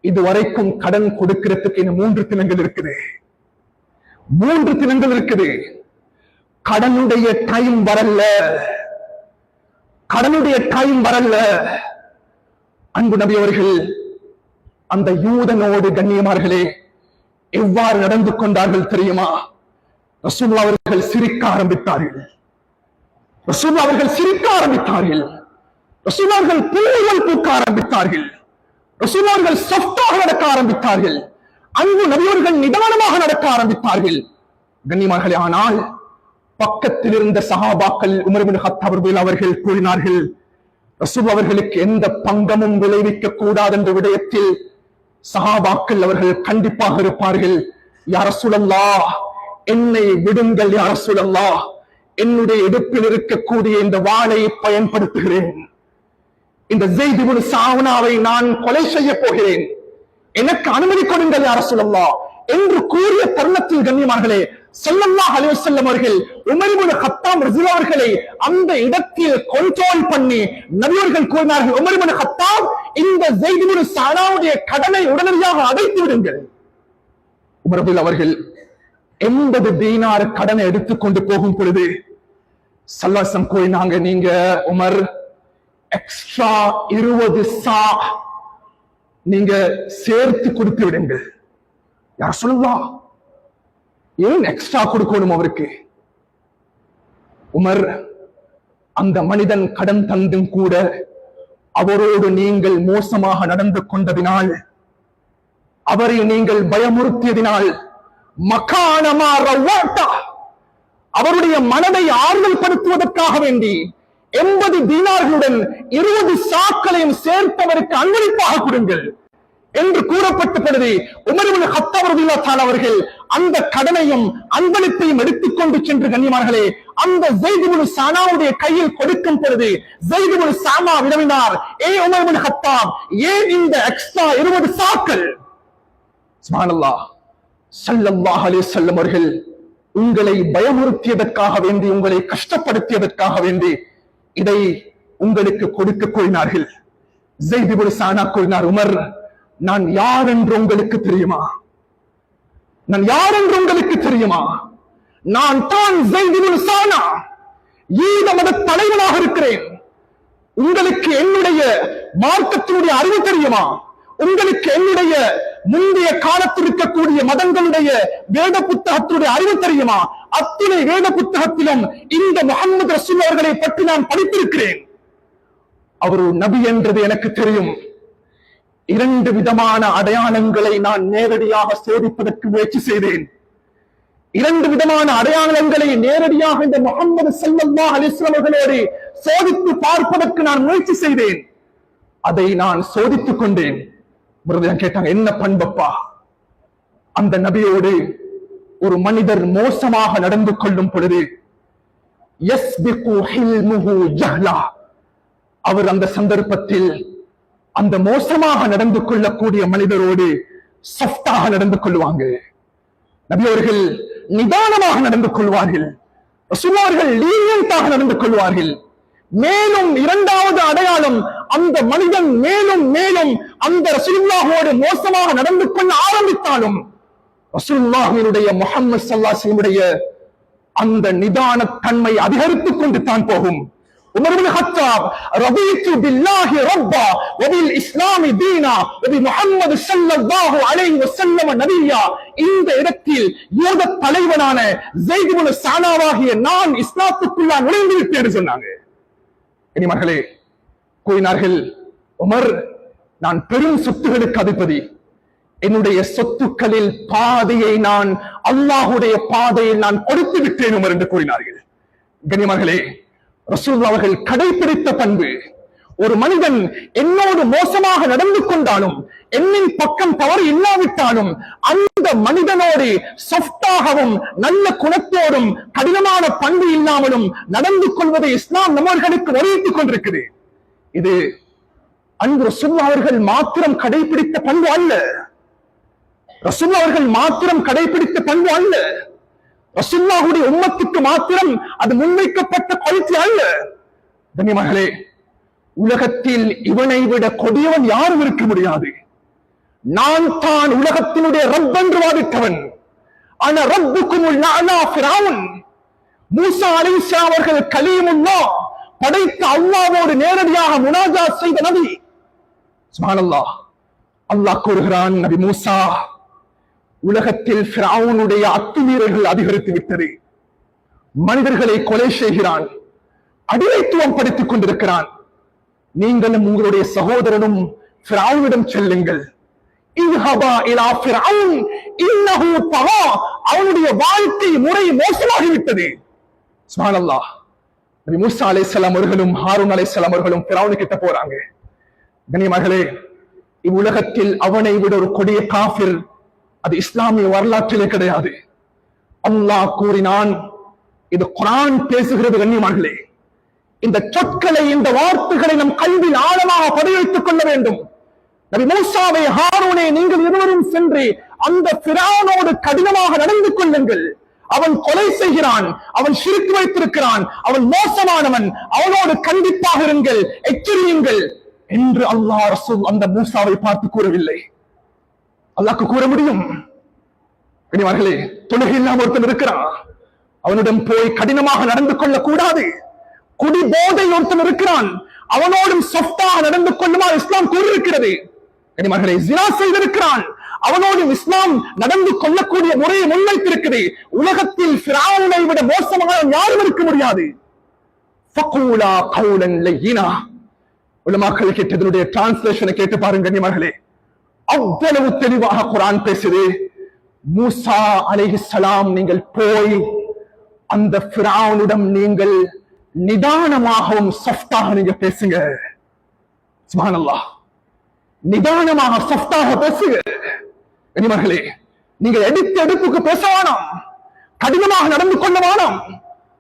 இதுவரைக்கும் கடன் கொடுக்கிறதுக்கு இன்னும் 3 தினங்கள் இருக்குது. 3 தினங்கள் இருக்குது. கடனுடைய டைம் வரல. கடனுடைய டைம் வரல. அன்பு நபி அவர்கள் அந்த யூதனோடு கண்ணியமார்களே எவ்வாறு நடந்து கொண்டார்கள் தெரியுமா? ரசூலுல்லாஹ் அவர்கள் சிரிக்க ஆரம்பித்தார்கள். ரசூலுல்லாஹ் அவர்கள் சிரிக்க ஆரம்பித்தார்கள். ரசூலுல்லாஹ் அவர்கள் பூவல் பூக்க ஆரம்பித்தார்கள். ரசூலுல்லாஹ் அவர்கள் சாஃப்டாக நடக்க ஆரம்பித்தார்கள். அன்பு நபியவர்கள் நிதானமாக நடக்க ஆரம்பித்தார்கள். கண்ணியமார்களே, ஆனால் பக்கத்தில் இருந்த சஹாபாக்கள் உமர் இப்னு கத்தாப் அவர்கள் கூறினார்கள், ரசூலுல்லாஹ் அவர்களுக்கு எந்த பங்கமும் விளைவிக்க கூடாது என்ற விடயத்தில் சஹாபாக்கள் அவர்கள் கண்டிப்பாக இருப்பார்கள். யா ரசூலல்லாஹ், என்னை விடுங்கள் யா ரசூலல்லாஹ், என்னுடைய இடுப்பில் இருக்கக்கூடிய இந்த வாளை பயன்படுத்துகிறேன். இந்த ஸைத் இப்னு ஸஅனாவை நான் கொலை செய்ய போகிறேன், எனக்கு அனுமதி கொடுங்கள் யா ரசூலல்லாஹ் என்று கூறிய தருணத்தில் கண்ணியமார்களே, ஸல்லல்லாஹு அலைஹி வஸல்லம் அவர்கள் உமர் இப்னு கத்தாப் ரலியல்லாஹு அவர்களை அந்த இடத்தில் கண்ட்ரோல் பண்ணி நபியவர்கள் கூறினார்கள், உமர் இப்னு கத்தாப், இந்த ஸைத் இப்னு ஸஅனாவுடைய கடனை உடனடியாக அடைத்து விடுங்கள். உமர் ரலியல்லாஹு அவர்கள் 80 தீனார் கடனை எடுத்துக்கொண்டு போகும் பொழுது ஸல்லல்லாஹு அலைஹி வஸல்லம் கூறினாங்க, நீங்க உமர் எக்ஸ்ட்ரா 20 சா நீங்க சேர்த்து கொடுத்து விடுங்கள். யா ரசூலல்லாஹ், ஏன் எக்ஸ்ட்ரா கொடுக்கணும் அவருக்கு? உமர், அந்த மனிதன் கடன் தந்தும் கூட அவரோடு நீங்கள் மோசமாக நடந்து கொண்டதினால், அவரை நீங்கள் பயமுறுத்தியதினால், மகானமா ரவாட்டா, அவருடைய மனதை ஆறுதல் படுத்துவதற்காக வேண்டி 80 தீனார்களுடன் 20 சாக்களையும் சேர்த்தவருக்கு அன்பளிப்பாக கொடுங்கள் என்று கூறப்பட்ட பொழுது உமர் இப்னு கத்தாப் ரலியல்லாஹு தஆலா அவர்கள் அந்த கடனையும் அன்பளிப்பையும் எடுத்துக்கொண்டு சென்று கண்ணியமார்களே அந்த ஸைத் இப்னு ஸஅனாவுடைய கையில் கொடுக்கும் பொழுது ஸைத் இப்னு ஸஅனா வினவினார், ஏ உமர் இப்னு கத்தாப், ஏன் இந்த எக்ஸ்ட்ரா 20 சாக்கள்? சுப்ஹானல்லாஹ், ஸல்லல்லாஹு அலைஹி வஸல்லம் அவர்கள் உங்களை பயமுறுத்தியதற்காக வேண்டி, உங்களை கஷ்டப்படுத்தியதற்காக வேண்டி இதை உங்களுக்கு கொடுக்க கூறினார்கள். ஸைத் இப்னு ஸஅனா கூறினார், உமர், நான் யார் என்று உங்களுக்கு தெரியுமா? நான் யார் என்று உங்களுக்கு தெரியுமா? நான் தான் ஸைத் இப்னு ஸஅனா, யூத மத தலைவனாக இருக்கிறேன். உங்களுக்கு என்னுடைய மார்க்கத்தினுடைய அறிவு தெரியுமா? உங்களுக்கு என்னுடைய முந்தைய காலத்தில் இருக்கக்கூடிய மதங்களுடைய வேத புத்தகத்தினுடைய அறிவு தெரியுமா? அத்தனை வேத புத்தகத்திலும் இந்த முஹம்மது ரசூலுல்லாஹ் அவர்களை பற்றி நான் படித்திருக்கிறேன். அவர் ஒரு நபி என்றது எனக்கு தெரியும். 2 விதமான அடையாளங்களை நான் நேரடியாக சோதிப்பதற்கு முயற்சி செய்தேன். 2 விதமான அடையாளங்களை நேரடியாக இந்த முஹம்மது ஸல்லல்லாஹு அலைஹி வஸல்லம் அவர்களோடு சோதித்து பார்ப்பதற்கு நான் முயற்சி செய்தேன். அதை நான் சோதித்துக் கொண்டேன். கேட்டாங்க, என்ன பண்பப்பா? அந்த நபியோடு ஒரு மனிதர் மோசமாக நடந்து கொள்ளும் பொழுது அவர் அந்த சந்தர்ப்பத்தில் அந்த மோசமாக நடந்து கொள்ளக்கூடிய மனிதரோடு சாஃப்டாக நடந்து கொள்வாங்க. நபி அவர்கள் நிதானமாக நடந்து கொள்வார்கள். ரசூலுல்லாஹ் லீனியன்ட்டாக நடந்து கொள்வார்கள். மேலும் இரண்டாவது அடையாளம், அந்த மனிதன் மேலும் மேலும் அந்த ரசூலுல்லாஹோடு மோசமாக நடந்து கொள்ள ஆரம்பித்தாலும் ரசூலுல்லாஹ்வினுடைய முஹம்மது ஸல்லல்லாஹு அலைஹி வஸல்லம் அந்த நிதான தன்மை அதிகரித்துக் கொண்டு தான் போகும். உமர் இப்னு கத்தாப் ரதீது பில்லாஹி ரப்பா வ பில் இஸ்லாமி தீனா வ பி முஹம்மது ஸல்லல்லாஹு அலைஹி வஸல்லம் நபியா, இந்த இடத்தில் யூத தலைவனான ஸைத் இப்னு ஸானாவாகிய நான் இஸ்லாத்துக்குள்ள நுழைந்து விட்டேன் என்று சொன்னாங்க. இனிமர்களே கூறினார்கள், உமர், நான் பெரும் சொத்துகளுக்கு அதிபதி, என்னுடைய சொத்துக்களில் பாதையை நான் அல்லாஹுடைய பாதையில் நான் கொடுத்து விட்டேன் உமர் என்று கூறினார்கள். கண்ணியமார்களே, ரசூலுல்லாஹ் அவர்கள் கடைபிடித்த பண்பு, ஒரு மனிதன் என்னோடு மோசமாக நடந்து கொண்டாலும், என்னின் பக்கம் தவறு இல்லாவிட்டாலும், அந்த மனிதனோடு சாஃப்டாகவும் நல்ல குணத்தோடும் கடினமான பண்பு இல்லாமலும் நடந்து கொள்வதை இஸ்லாம் நம்மர்களுக்கு வலியுறுத்திக் கொண்டிருக்கிறது. இது அன்பு ரசூலுல்லாஹ் அவர்கள் மாத்திரம் கடைபிடித்த பண்பு அல்ல. ரசூலுல்லாஹ் அவர்கள் மாத்திரம் கடைபிடித்த பண்பு அல்ல. ரசூலுல்லாஹுடைய உம்மத்துக்கு மாத்திரம் அது முன்வைக்கப்பட்ட கொள்கை அல்ல. கண்ணியமானவர்களே, உலகத்தில் இவனை விட கொடியவன் யாரும் இருக்க முடியாது. நான் தான் உலகத்தினுடைய ரப் என்று வாதிட்டவன். ஆனா ரப்புக்குமுல் அலா ஃபிரௌன். மூசா அலைஹிஸ்ஸலாம் அவர்கள் கலீமுல்லாஹ், படைத்த அல்லாஹ்வோடு நேரடியாக முனாஜாத் செய்த நபி. சுப்ஹானல்லாஹ். அல்லாஹ் கூறுகிறான், நபி மூசா, உலகத்தில் ஃபிரௌனுடைய அத்துமீறல்கள் அதிகரித்து விட்டது. மனிதர்களை கொலை செய்கிறான், அடிமைத்துவம் படுத்திக் கொண்டிருக்கிறான். நீங்களும் உங்களுடைய சகோதரனும் ஃபிரௌனிடம் செல்லுங்கள். இன்ஹபா இலா ஃபிரௌன் இன்னஹு தகா. அவனுடைய வாழ்க்கை முறை மோசமாகிவிட்டது. சுப்ஹானல்லாஹ். நபி மூசா அலைஹிஸ்ஸலாம் அவர்களும் ஹாரூன் அலைஹிஸ்ஸலாம் அவர்களும் ஃபிரௌன் கிட்ட போறாங்க. கண்ணியமானவர்களே, இவ்வுலகத்தில் அவனை விட ஒரு கொடிய காஃபிர் அது இஸ்லாமிய வரலாற்றிலே கிடையாது. அல்லாஹ் கூறினான், இது குர்ஆன் பேசுகிறது. கண்ணியமானவர்களே, இந்த சொற்களை, இந்த வார்த்தைகளை நம் கல்வியில் ஆழமாக பதிவைத்துக் கொள்ள வேண்டும். நபி மூசாவை, ஹாரூனே, நீங்கள் இருவரும் சென்று அந்த ஃபிரௌனோடு கடினமாக நடந்து கொள்ளுங்கள். அவன் கொலை செய்கிறான், அவன் ஷிர்க் வைத்திருக்கிறான், அவன் மோசமானவன், அவனோடு கண்டிப்பாக இருங்கள், எச்சரியுங்கள் என்று அல்லாஹ் ரசூல் அந்த மூசாவை பார்த்து கூறவில்லை. அல்லாஹ்க்கு கூற முடியும். கண்ணியமானவர்களே, தொழுகை இல்லாம ஒருத்தன் இருக்கிறான், அவனிடம் போய் கடினமாக நடந்து கொள்ள கூடாது. குடி போதை ஒருத்தன் இருக்கிறான், அவனோடும் சாஃப்டாக நடந்து கொள்ளுமா இஸ்லாம் கூறியிருக்கிறது. கண்ணியமானவர்களே, ஜினா செய்திருக்கிறான், அவனோடும் இஸ்லாம் நடந்து கொள்ளக்கூடிய முறையை முன்வைத்திருக்கிறது. உலகத்தில் ஃபிரௌனை விட மோசமாக யாரும் இருக்க முடியாது. ஃபகூலா கௌலன் லய்யினா. உலமாக்கள் கேட்டதனுடைய டிரான்ஸ்லேஷனை கேட்டு பாருங்க. கண்ணியமானவர்களே, அவ்வளவு தெளிவாக குர்ஆன் பேசுது. மூசா அலைஹிஸ்ஸலாம், நீங்கள் போய் அந்த ஃபிரௌனிடம் நீங்கள் நிதானமாகவும் சாஃப்டாக நீங்க பேசுங்க. சுப்ஹானல்லாஹ். நிதானமாக சாஃப்டாக பேசுங்க. கண்ணியமானவர்களே, நீங்கள் எடுப்புக்கு பேச வேணாம், கடினமாக நடந்து கொள்ள வேணாம்.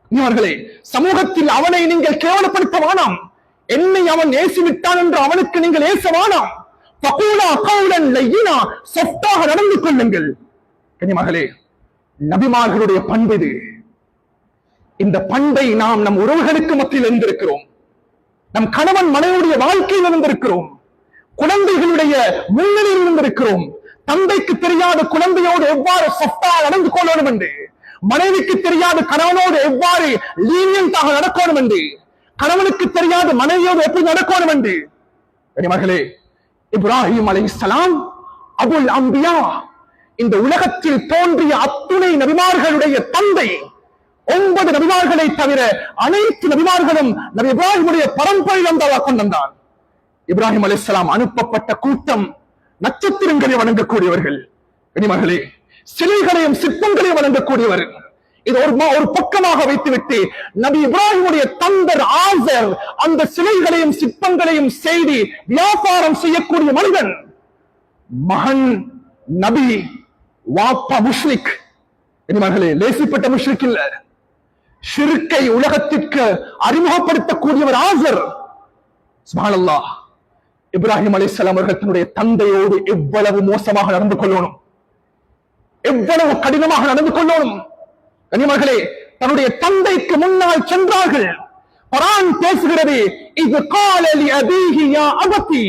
கண்ணியமானவர்களே, சமூகத்தில் அவனை நீங்கள் கேவலப்படுத்த வேணாம். என்னை அவன் ஏசிவிட்டான் என்று அவனுக்கு நீங்கள் ஏச வேணாம். ஃபகூலா கௌலன் லய்யினா. சாஃப்டாக நடந்து கொள்ளுங்கள். கண்ணியமானவர்களே, நபிமார்களுடைய பண்பு இது. இந்த பண்பை நாம் நம் உறவுகளுக்கு மத்தியில் இருந்திருக்கிறோம், நம் கணவன் மனைவியுடைய வாழ்க்கையில் இருந்திருக்கிறோம், குழந்தைகளுடைய முன்னணியில் இருந்திருக்கிறோம். தந்தைக்கு தெரியாத குழந்தையோடு எவ்வாறு சாஃப்டாக நடந்து கொள்ளணும் என்று, மனைவிக்கு தெரியாத கணவனோடு எவ்வாறு லீனியன்ட்டாக நடக்கணும் என்று, கணவனுக்கு தெரியாத மனைவியோடு எப்படி நடக்கணும் என்று. கண்ணியமானவர்களே, இப்ராஹிம் அலைஹிஸ்ஸலாம் அபுல் அம்பியா, இந்த உலகத்தில் தோன்றிய அத்துணை நபிமார்களுடைய தந்தை. 9 நபிமார்களை தவிர அனைத்து நபிமார்களும் நபி இப்ராஹிமுடைய பரம்பரையில் அல்லாஹ் கொண்டு வந்தான். இப்ராஹிம் அலைஹிஸ்ஸலாம் அனுப்பப்பட்ட கூட்டம் நட்சத்திரங்களை வணங்கக்கூடியவர்கள். கண்ணியமானவர்களே, சிலைகளையும் சிற்பங்களையும் வணங்கக்கூடியவர். இது ஒரு பக்கமாக வைத்துவிட்டு நபி இப்ராஹிமுடைய தந்தர் ஆசர் அந்த சிலைகளையும் சிற்பங்களையும் செய்து வியாபாரம் செய்யக்கூடிய மனிதன். மகன் நபி, வாப்பா முஷ்ரிக். இனிமர்களே, லேசிப்பட்ட முஷ்ரிக் இல்ல. ஷிர்கை உலகத்திற்கு அறிமுகப்படுத்தக்கூடியவர் ஆசர். சுப்ஹானல்லாஹ். இப்ராஹிம் அலைஹிஸ்ஸலாம் அவர்கள் தன்னுடைய தந்தையோடு எவ்வளவு மோசமாக நடந்து கொள்ளணும், எவ்வளவு கடினமாக நடந்து கொள்ளணும். கனிமர்களே, தன்னுடைய தந்தைக்கு முன்னால் சென்றார்கள். குர்ஆன் பேசுகிறது, இது கால லி அபீஹி யா அபதி,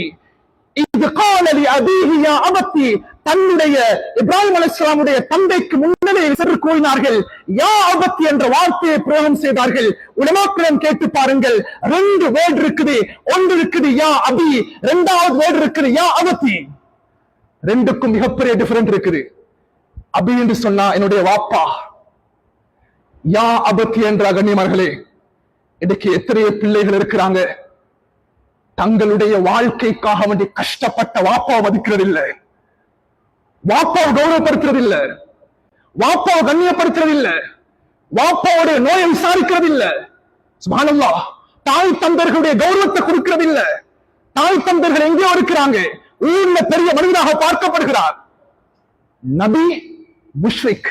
இது கால லி அபீஹி யா அபதி. தன்னுடைய இப்ராஹிம் அலைஹிஸ்ஸலாமுடைய தந்தைக்கு முன்னரே கூறினார்கள், யா அபதி என்ற வார்த்தையை பிரயோகம் செய்தார்கள். உலமாக்களிடம் கேட்டு பாருங்கள், 2 வேர்ட் இருக்குது. ஒன்று இருக்குது யா அபி, இரண்டாவது வேர்ட் இருக்குது யா அபதி. ரெண்டுக்கும் மிகப்பெரிய டிஃபரண்ட் இருக்குது. அபி என்று சொன்னா என்னுடைய வாப்பா, யா அபதி என்ற கண்ணியமார்களே, இன்னைக்கு எத்தனையோ பிள்ளைகள் இருக்கிறாங்க, தங்களுடைய வாழ்க்கைக்காக வேண்டி கஷ்டப்பட்ட வாப்பாவை மதிக்கிறது இல்லை, வாப்பாவை கௌரவப்படுத்துறது இல்லை, வாப்பாவை கண்ணியப்படுத்துறது இல்லை, வாப்பாவுடைய நோயை விசாரிக்கிறது இல்லை. சுப்ஹானல்லாஹ். தாய் தந்தர்களுடைய கௌரவத்தை கொடுக்கிறது இல்லை. தாய் தந்தர்கள் எங்கேயோ இருக்கிறாங்க, ஊர்ல பெரிய மனிதனாக பார்க்கப்படுகிறார். நபி முஷ்ரிக்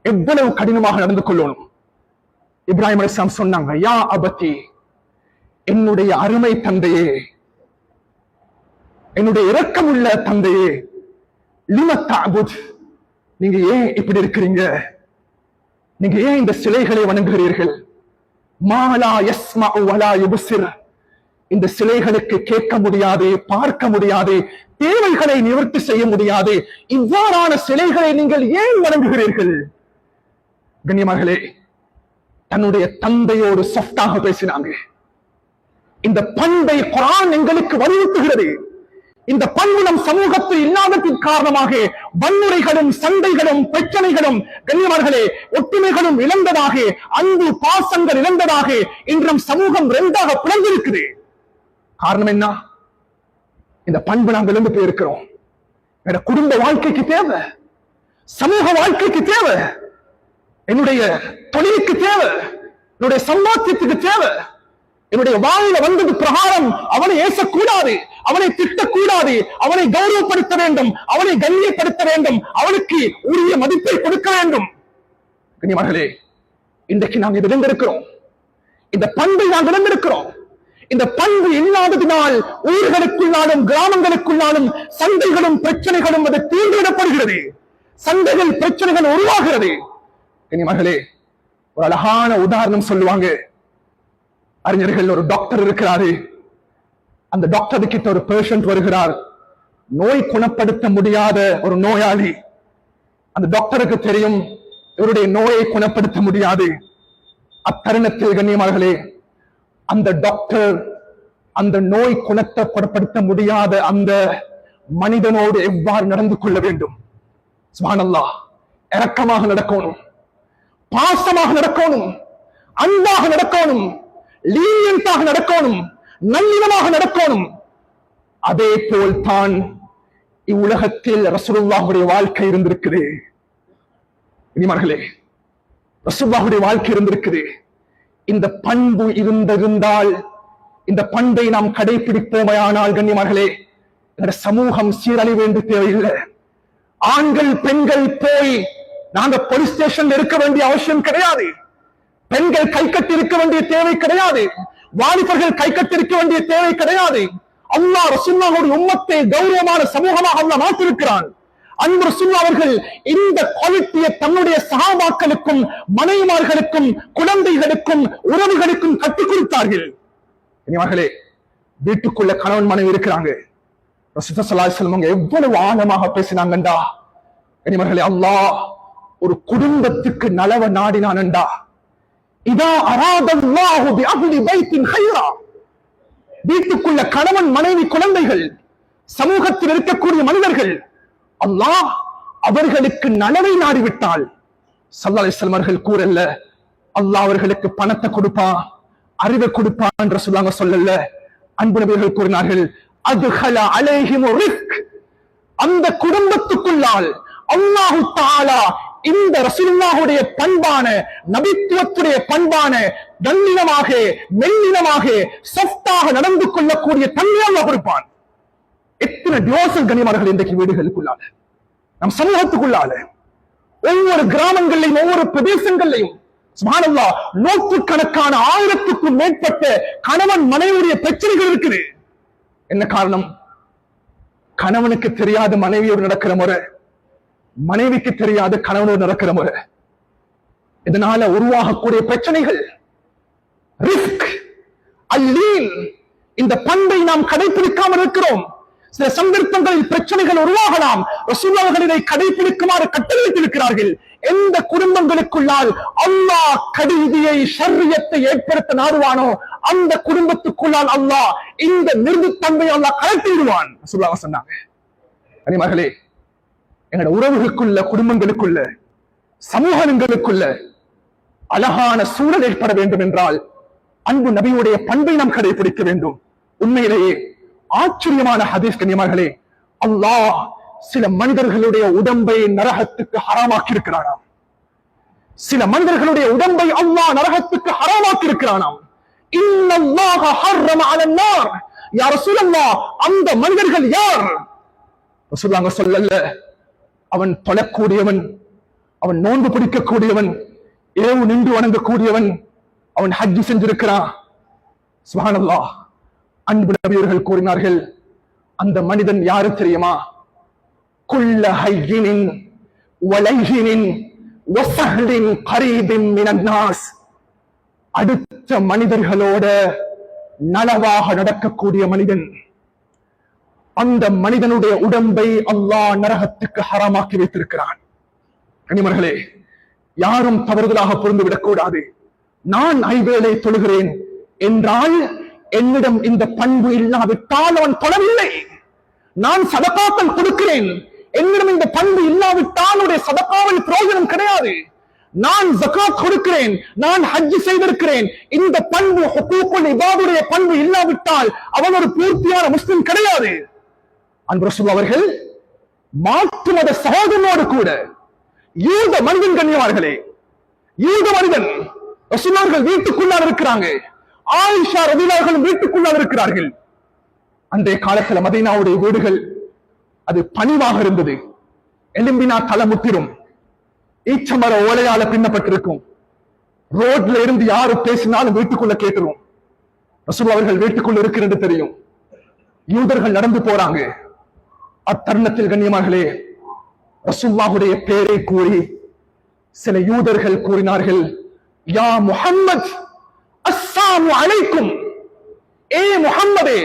எவ்வளவு கடினமாக நடந்து கொள்ளணும். இப்ராஹிம் அலைஹிஸ்ஸலாம் சொன்னாங்க, யா அபதி, என்னுடைய அருமை தந்தையே, என்னுடைய இரக்கமுள்ள தந்தையே, லிம தஅபுத், நீங்க ஏன் இப்படி இருக்கிறீங்க? நீங்க ஏன் இந்த சிலைகளை வணங்குகிறீர்கள்? மாலா யஸ்மஉ வலா யுப்சிர், இந்த சிலைகளுக்கு கேட்க முடியாது, பார்க்க முடியாது, தேவைகளை நிவர்த்தி செய்ய முடியாது. இவ்வாறான சிலைகளை நீங்கள் ஏன் வணங்குகிறீர்கள்? கண்ணியமார்களே, தன்னுடைய தந்தையோடு சாஃப்டாக பேசினாங்க. இந்த பண்பை குர்ஆன் எங்களுக்கு வலியுறுத்துகிறது. இந்த பண்பு நம் சமூகத்தில் இல்லாததன் காரணமாக வன்முறைகளும் சண்டைகளும் பிரச்சனைகளும் கண்ணியமார்களே ஒற்றுமைகளும் இழந்ததாக, அன்பு பாசங்கள் இழந்ததாக இன்று நம் சமூகம் 2ஆக பிளந்திருக்குது. காரணம் என்ன? இந்த பண்பு நாங்கள் இழந்து போயிருக்கிறோம். என்னோட குடும்ப வாழ்க்கைக்கு தேவை, சமூக வாழ்க்கைக்கு தேவை, என்னுடைய தொழிலுக்கு தேவை, என்னுடைய சம்பாத்தியத்துக்கு தேவை. என்னுடைய வாயில வந்தது பிரகாரம் அவனை ஏசக்கூடாது, அவனை திட்டக்கூடாது, அவனை கௌரவப்படுத்த வேண்டும், அவனை கண்ணியப்படுத்த வேண்டும், அவனுக்கு உரிய மதிப்பை கொடுக்க வேண்டும். கண்ணியமார்களே, இன்றைக்கு நாம் இது இழந்திருக்கிறோம். இந்த பண்பை நாம் இழந்திருக்கிறோம். இந்த பண்பு இல்லாததினால் ஊர்களுக்குள்ளாலும் கிராமங்களுக்குள்ளாலும் சண்டைகளும் பிரச்சனைகளும் அது தீர்ந்துவிடப்படுகிறது. சண்டைகள் பிரச்சனைகள் உருவாகிறது. கண்ணியமார்களே, ஒரு அழகான உதாரணம் சொல்லுவாங்க. அறிஞர்கள், ஒரு டாக்டர் இருக்கிறாரு. அந்த டாக்டர் கிட்ட ஒரு பேஷண்ட் வருகிறார், நோய் குணப்படுத்த முடியாத ஒரு நோயாளி. அந்த டாக்டருக்கு தெரியும் இவருடைய நோயை குணப்படுத்த முடியாது. அத்தருணத்தில் கண்ணியமார்களே, அந்த டாக்டர் அந்த நோய் குணப்படுத்த முடியாத அந்த மனிதனோடு எவ்வாறு நடந்து கொள்ள வேண்டும்? சுப்ஹானல்லாஹ். இரக்கமாக நடக்கணும், பாசமாக நடக்கணும், அன்பாக நடக்கணும், லீனியன்ட்டாக நடக்கணும், நல்லினமாக நடக்கணும். அதே போல் தான் இவ்வுலகத்தில் ரசூலுல்லாஹுடைய வாழ்க்கை இருந்திருக்குது. இனிமர்களே, ரசூலுல்லாஹுடைய வாழ்க்கை இருந்திருக்குது. இந்த பண்பு இருந்திருந்தால், இந்த பண்பை நாம் கடைபிடிப்போமையானால் கண்ணியமார்களே, இந்த சமூகம் சீரழிவு என்று தேவையில்லை. ஆண்கள் பெண்கள் போய் நாங்க போலீஸ் ஸ்டேஷன் இருக்க வேண்டிய அவசியம் கிடையாது. பெண்கள் கை கட்டி இருக்க வேண்டிய தேவை கிடையாது. வாலிபர்கள் கை கட்டி இருக்க வேண்டிய தேவை கிடையாது. அல்லாஹ் ரசூலுல்லாஹுடைய உம்மத்தை கௌரவமான சமூகமாக அல்லாஹ் மாற்றிருக்கிறான். அன்பு ரசூலுல்லாஹ் அவர்கள் இந்த குவாலிட்டியை தன்னுடைய சஹாபாக்களுக்கும் மனைவிமார்களுக்கும் குழந்தைகளுக்கும் உறவுகளுக்கும் கற்றுக் கொடுத்தார்கள். இனிமர்களே, வீட்டுக்குள்ள கணவன் மனைவி இருக்கிறாங்க. ரசூலுல்லாஹி ஸல்லல்லாஹு அலைஹி வஸல்லம் எவ்வளவு ஆழமாக பேசினாங்கண்டா. இனிமர்களே, அல்லாஹ் ஒரு குடும்பத்துக்கு நலவ நாடினான்டா. இதா அராதல்லாஹு பிஅஹ்லி பைத்தின் கைரா, வீட்டுக்குள்ள கணவன் மனைவி குழந்தைகள் சமூகத்தில் இருக்கக்கூடிய மனிதர்கள் அல்லாஹ் அவர்களுக்கு நலவை நாடிவிட்டால் ஸல்லல்லாஹு அலைஹி வஸல்லம் அவர்கள் கூறல்ல அல்லாஹ் அவர்களுக்கு பணத்தை கொடுப்பான், அறிவை கொடுப்பான் என்று சொல்லாங்க, சொல்லல. அன்பு நபிகள் கூறினார்கள், அத்ஹல அலைஹிம் ரிஸ்க், அந்த குடும்பத்துக்குள்ளால் அல்லாஹு தஆலா இந்த ரசூலுல்லாஹுடைய பண்பான நபித்துவத்துடைய பண்பான கண்ணியமாக மெல்லினமாக சாஃப்டாக நடந்து கொள்ளக்கூடிய தன்மையை அல்லாஹ் கொடுப்பான். எத்தனை டிவோர்ஸ் கண்ணியமானவர்கள் இன்றைக்கு வீடுகளுக்குள்ளால, நம் சமூகத்துக்குள்ளால ஒவ்வொரு கிராமங்களிலும் ஒவ்வொரு பிரதேசங்களிலும் சுப்ஹானல்லாஹ் நூற்றுக்கணக்கான ஆயிரத்துக்கும் மேற்பட்ட கணவன் மனைவியுடைய பிரச்சனைகள் இருக்குது. என்ன காரணம்? கணவனுக்கு தெரியாத மனைவியோடு நடக்கிற முறை, மனைவிக்கு தெரியாத கணவனோடு நடக்கிற முறை. இதனால உருவாகக்கூடிய பிரச்சனைகள் ரிஸ்க் அல்லீன், இந்த பண்பை நாம் கடைபிடிக்காமல் இருக்கிறோம். சில சந்தர்ப்பங்களில் பிரச்சனைகள் உருவாகலாம். ரசூலுல்லாஹ் அவர்கள் இதை கடைபிடிக்குமாறு கட்டளையிட்டிருக்கிறார்கள். எந்த குடும்பங்களுக்குள்ளால் அல்லாஹ் கடிதியை ஷர்ரியத்தை ஏற்படுத்த நாடுவானோ அந்த குடும்பத்துக்குள்ளால் அல்லாஹ் இந்த நிர்பந்தன்மையை அல்லாஹ் கலட்டிடுவான் ரசூலுல்லாஹ் சொன்னாங்க. மகளே, எங்களோட உறவுகளுக்குள்ள, குடும்பங்களுக்குள்ள, சமூகங்களுக்குள்ள அழகான சூழல் ஏற்பட வேண்டும் என்றால் அன்பு நபியுடைய பண்பை நாம் கடைபிடிக்க வேண்டும். உண்மையிலேயே ஆச்சரியமான ஹதீஸ் கண்ணியமார்களே, அல்லாஹ் சில மனிதர்களுடைய உடம்பை நரகத்துக்கு ஹராமாக்கி இருக்கிறானாம். சில மனிதர்களுடைய உடம்பை அல்லாஹ் நரகத்துக்கு ஹராமாக்கி இருக்கிறானாம். இன்னல்லாஹ ஹர்ரம அலன்னார். யா ரசூலல்லாஹ், அந்த மனிதர்கள் யார்? ரசூலுல்லாஹ் சொல்லல, அவன் தொழக்கூடியவன், அவன் நோன்பு பிடிக்கக்கூடியவன், இரவு நின்று வணங்கக்கூடியவன், அவன் ஹஜ் செஞ்சிருக்கிறான். சுப்ஹானல்லாஹ். அன்பு நபியர்கள் கூறினார்கள், அந்த மனிதன் யாரு தெரியுமா? குல்ல ஹய்யினின் வலைஹினின் வஸஹ்லின் கரீபின் மினன் நாஸ். அடுத்த மனிதர்களோட நலவாக நடக்கக்கூடிய மனிதன், அந்த மனிதனுடைய உடம்பை அல்லாஹ் நரகத்துக்கு ஹராமாக்கி வைத்திருக்கிறான். கனிமர்களே, யாரும் தவறுதலாக புரிந்துவிடக் கூடாது. நான் ஐவேளை தொழுகிறேன் என்றால் என்னிடம் இந்த பண்பு இல்லாவிட்டால் அவன் தொழவில்லை. நான் சதகாக்கள் கொடுக்கிறேன், என்னிடம் இந்த பண்பு இல்லாவிட்டால் அவனுடைய சதகாவில் பிரயோஜனம் கிடையாது. நான் ஜகாத் கொடுக்கிறேன், நான் ஹஜ் செய்திருக்கிறேன், இந்த பண்பு ஹுகூக்குல் இபாதுடைய பண்பு இல்லாவிட்டால் அவன் ஒரு பூர்த்தியான முஸ்லிம் கிடையாது. அன்பு ரசூலுல்லாஹ் அவர்கள் மாற்று மத சகோதரனோடு கூட யூத மனிதன், கண்ணியமார்களே, யூத மனிதன் ரசூலுல்லாஹ் அவர்கள் வீட்டுக்குள்ளார் இருக்கிறாங்க, ஆயிஷா ரலியல்லாஹு அன்ஹா வீட்டுக்குள்ளார் இருக்கிறார்கள். அன்றைய காலத்துல மதீனாவுடைய வீடுகள் அது பணிவாக இருந்தது. எலும்பினா தலமுத்திரும், ஈச்சமர ஓலையால பின்னப்பட்டிருக்கும். ரோட்ல இருந்து யாரு பேசினாலும் வீட்டுக்குள்ள கேட்டுரும். ரசூலுல்லாஹ் அவர்கள் வீட்டுக்குள்ள இருக்கிறது தெரியும். யூதர்கள் நடந்து போறாங்க. அத்தருணத்தில் கண்ணியமார்களே, ரசூலுல்லாஹுடைய பேரை கூறி சில யூதர்கள் கூறினார்கள், யா முஹம்மத் அஸ்ஸலாமு அலைக்கும். ஏ முஹம்மதே,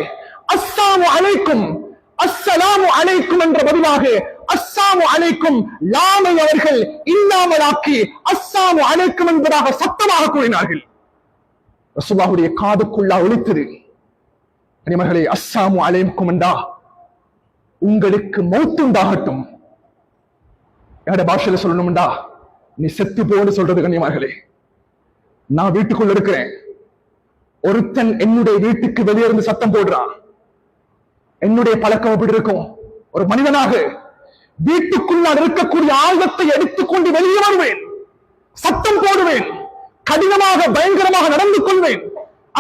அஸ்ஸலாமு அலைக்கும், அஸ்ஸலாமு அலைக்கும் என்ற பதிலாக அஸ்ஸலாமு அலைக்கும் லாமை அவர்கள் இல்லாமலாக்கி அஸ்ஸலாமு அலைக்கும் என்பதாக சத்தமாக கூறினார்கள். ரசூலுல்லாஹுடைய காதுக்குள்ளா ஒலித்தது. கனிமர்களே, அஸ்ஸலாமு அலைக்கும் என்றா உங்களுக்கு மௌத் உண்டாகட்டும். என்னோட பாஷையில சொல்லணும்டா நீ செத்து போன்னு சொல்றது. கண்ணியமார்களே, நான் வீட்டுக்குள்ள இருக்கிறேன், ஒருத்தன் என்னுடைய வீட்டுக்கு வெளியே இருந்து சத்தம் போடுறான். என்னுடைய பழக்கம் எப்படி இருக்கும்? ஒரு மனிதனாக வீட்டுக்குள்ளால் இருக்கக்கூடிய ஆயுதத்தை எடுத்துக்கொண்டு வெளியே வருவேன், சத்தம் போடுவேன், கடினமாக பயங்கரமாக நடந்து கொள்வேன்.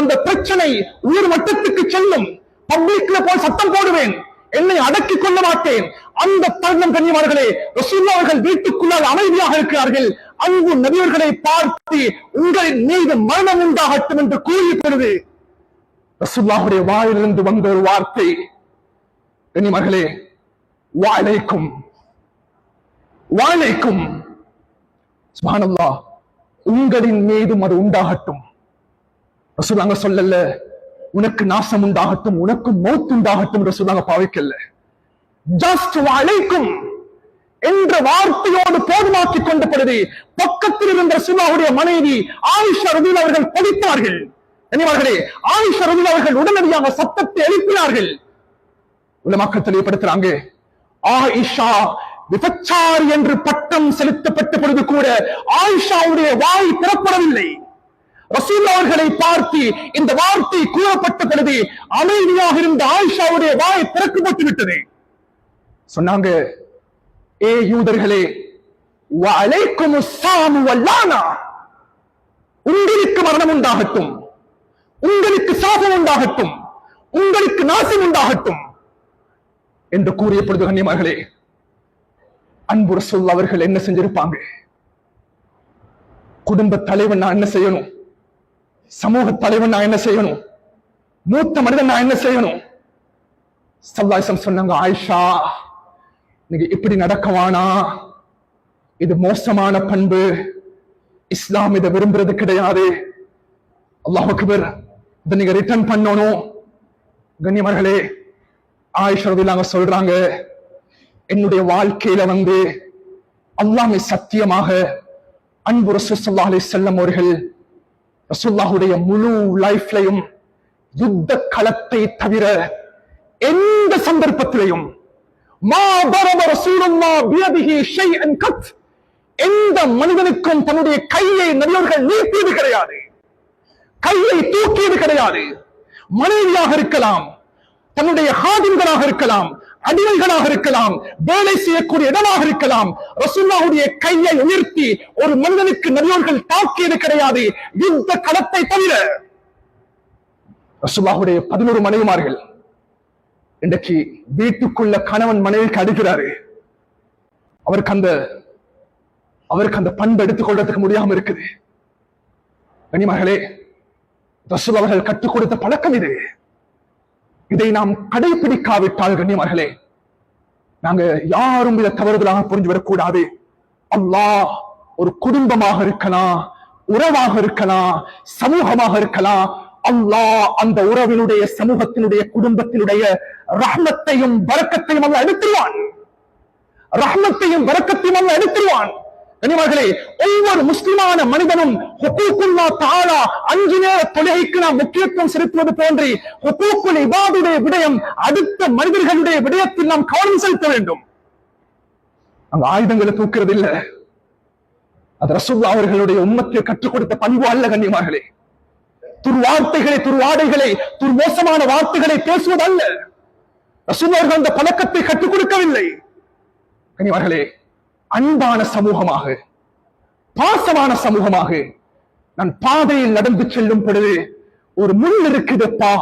அந்த பிரச்சனை உயிர் மட்டத்துக்கு செல்லும். பப்ளிக்ல போய் சத்தம் போடுவேன், என்னை அடக்கிக் கொள்ள மாட்டேன். அந்த தருணம் கண்ணியமார்களே, ரசூலுல்லாஹ் அவர்கள் வீட்டுக்குள்ளால் அமைதியாக இருக்கிறார்கள். அன்பு நபியர்களை பார்த்து உங்களின் மீது மரணம் உண்டாகட்டும் என்று கூறிய பொழுது ரசூலுல்லாஹுடைய வாயிலிருந்து வந்த ஒரு வார்த்தை, கண்ணியமார்களே, வஅலைக்கும் வஅலைக்கும். சுப்ஹானல்லாஹ், உங்களின் மீதும் அது உண்டாகட்டும். ரசூலுல்லாஹ் சொல்லல உனக்கு நாசம் உண்டாகட்டும், உனக்கு மௌத் உண்டாகட்டும். ரசூலுல்லாஹ் பாவிக்கல்ல, ஜஸ்ட் வஅலைக்கும் என்ற வார்த்தையோடு போதுமாக்கிக் கொண்ட பொழுது பக்கத்தில் இருந்த ரசூலுல்லாஹுடைய மனைவி ஆயிஷா ரலியல்லாஹு அவர்கள் கொதித்தார்கள். கண்ணியமார்களே, ஆயிஷா ரலியல்லாஹு அவர்கள் உடனடியாக சத்தத்தை எழுப்பினார்கள். உலமாக்கள் தெளிவுபடுத்துறாங்க, ஆயிஷா விபச்சாரி என்று பட்டம் செலுத்தப்பட்ட பொழுது கூட ஆயிஷாவுடைய வாய் திறப்படவில்லை. ரசூலுல்லாஹ் அவர்களை பார்த்து இந்த வார்த்தை கூறப்பட்ட பொழுது அமைதியாக இருந்த ஆயிஷாவுடைய வாய் திறக்கப்பட்டு விட்டது. சொன்னாங்க, ஏ யூதர்களே, வஅலைக்குமுஸ் ஸாமு வல்லானா, உங்களுக்கு மரணம் உண்டாகட்டும், உங்களுக்கு சாபம் உண்டாகட்டும், உங்களுக்கு நாசம் உண்டாகட்டும் என்று கூறிய பொழுது கண்ணியமார்களே, அன்பு ரசூல் அவர்கள் என்ன செஞ்சிருப்பாங்க? குடும்ப தலைவன் நான் என்ன செய்யணும்? சமூக தலைவன் நான் என்ன செய்யணும்? மூத்த மனிதன் நான் என்ன செய்யணும்? ஸல்லல்லாஹு சொன்னாங்க, ஆயிஷா நீங்க இப்படி நடக்கவானா, இது மோசமான பண்பு, இஸ்லாம் இதை விரும்புறது கிடையாது. அல்லாஹ் அக்பர், இதை நீங்க ரிட்டர்ன் பண்ணணும். கண்ணியமார்களே, ஆயிஷா ரலியல்லாஹு சொல்றாங்க, என்னுடைய வாழ்க்கையில அல்லாஹ் சத்தியமாக அன்பு ரசூல் ஸல்லல்லாஹு அலைஹி வஸல்லம் அவர்கள் ரசூலுல்லாஹுடைய முழு லைஃப்லயும் யுத்த களத்தை தவிர எந்த சந்தர்ப்பத்திலையும் மா தரப ரசூலுல்லாஹ் பியதிஹி ஷைஅன் கத், எந்த மனிதனுக்கும் தன்னுடைய கையை நபியவர்கள் நீட்டியது கிடையாது, கையை தூக்கியது கிடையாது. மனைவியாக இருக்கலாம், தன்னுடைய ஹாதிம்களாக இருக்கலாம், அடிமைகளாக இருக்கலாம், வேலை செய்யக்கூடிய இடமாக இருக்கலாம், ரசூலுல்லாஹுடைய கையை உயர்த்தி ஒரு மனிதனுக்கு நபியவர்கள் தாக்கியது கிடையாது, யுத்த களத்தை தவிர. ரசூலுல்லாஹுடைய 11 மனைவிமார்கள் இன்றைக்கு வீட்டுக்குள்ள கணவன் மனைவிக்கு அடிக்கிறாரு. அவருக்கு அந்த பண்பு எடுத்துக் கொள்றதுக்கு முடியாம இருக்குது. கண்ணியமார்களே, ரசூல் அவர்கள் கற்றுக் கொடுத்த பழக்கம் இது. இதை நாம் கடைபிடிக்காவிட்டால் கண்ணியமார்களே, நாங்க யாரும் இதை தவறுதலாக புரிஞ்சுவிடக் கூடாது. அல்லாஹ் ஒரு குடும்பமாக இருக்கலாம், உறவாக இருக்கலாம், சமூகமாக இருக்கலாம், அல்லாஹ் அந்த உறவினுடைய, சமூகத்தினுடைய, குடும்பத்தினுடைய ரஹ்மத்தையும் பரக்கத்தையும் அல்லாஹ் எடுத்துருவான். ரஹ்மத்தையும் பரக்கத்தையும் அல்லாஹ் எடுத்துருவான். கண்ணியமார்களே, ஒவ்வொரு முஸ்லிமான மனிதனும் ஹுகூக்குல்லாஹ் தஆலா 5 நேர தொழுகைக்கு நாம் முக்கியத்துவம் செலுத்துவது போன்று ஹுகூக்குல் இபாதுடைய விடயம், அடுத்த மனிதர்களுடைய விடயத்தில் நாம் கவனம் செலுத்த வேண்டும். அங்க ஆயுதங்களை தூக்குறது இல்ல, அது ரசூலுல்லாஹ் அவர்களுடைய உம்மத்தை கற்றுக் கொடுத்த பண்பு அல்ல. கண்ணியமார்களே, துர்வார்த்தைகளை, துர்வாடைகளை, துர்மோசமான வார்த்தைகளை பேசுவது அல்ல. ரசூலுல்லாஹ் அவர்கள் அந்த பழக்கத்தை கற்றுக் கொடுக்கவில்லை. கண்ணியமார்களே, அன்பான சமூகமாக, பாசமான சமூகமாக நான் பாதையில் நடந்து செல்லும் பொழுது ஒரு முள் இருக்குதுப்பா,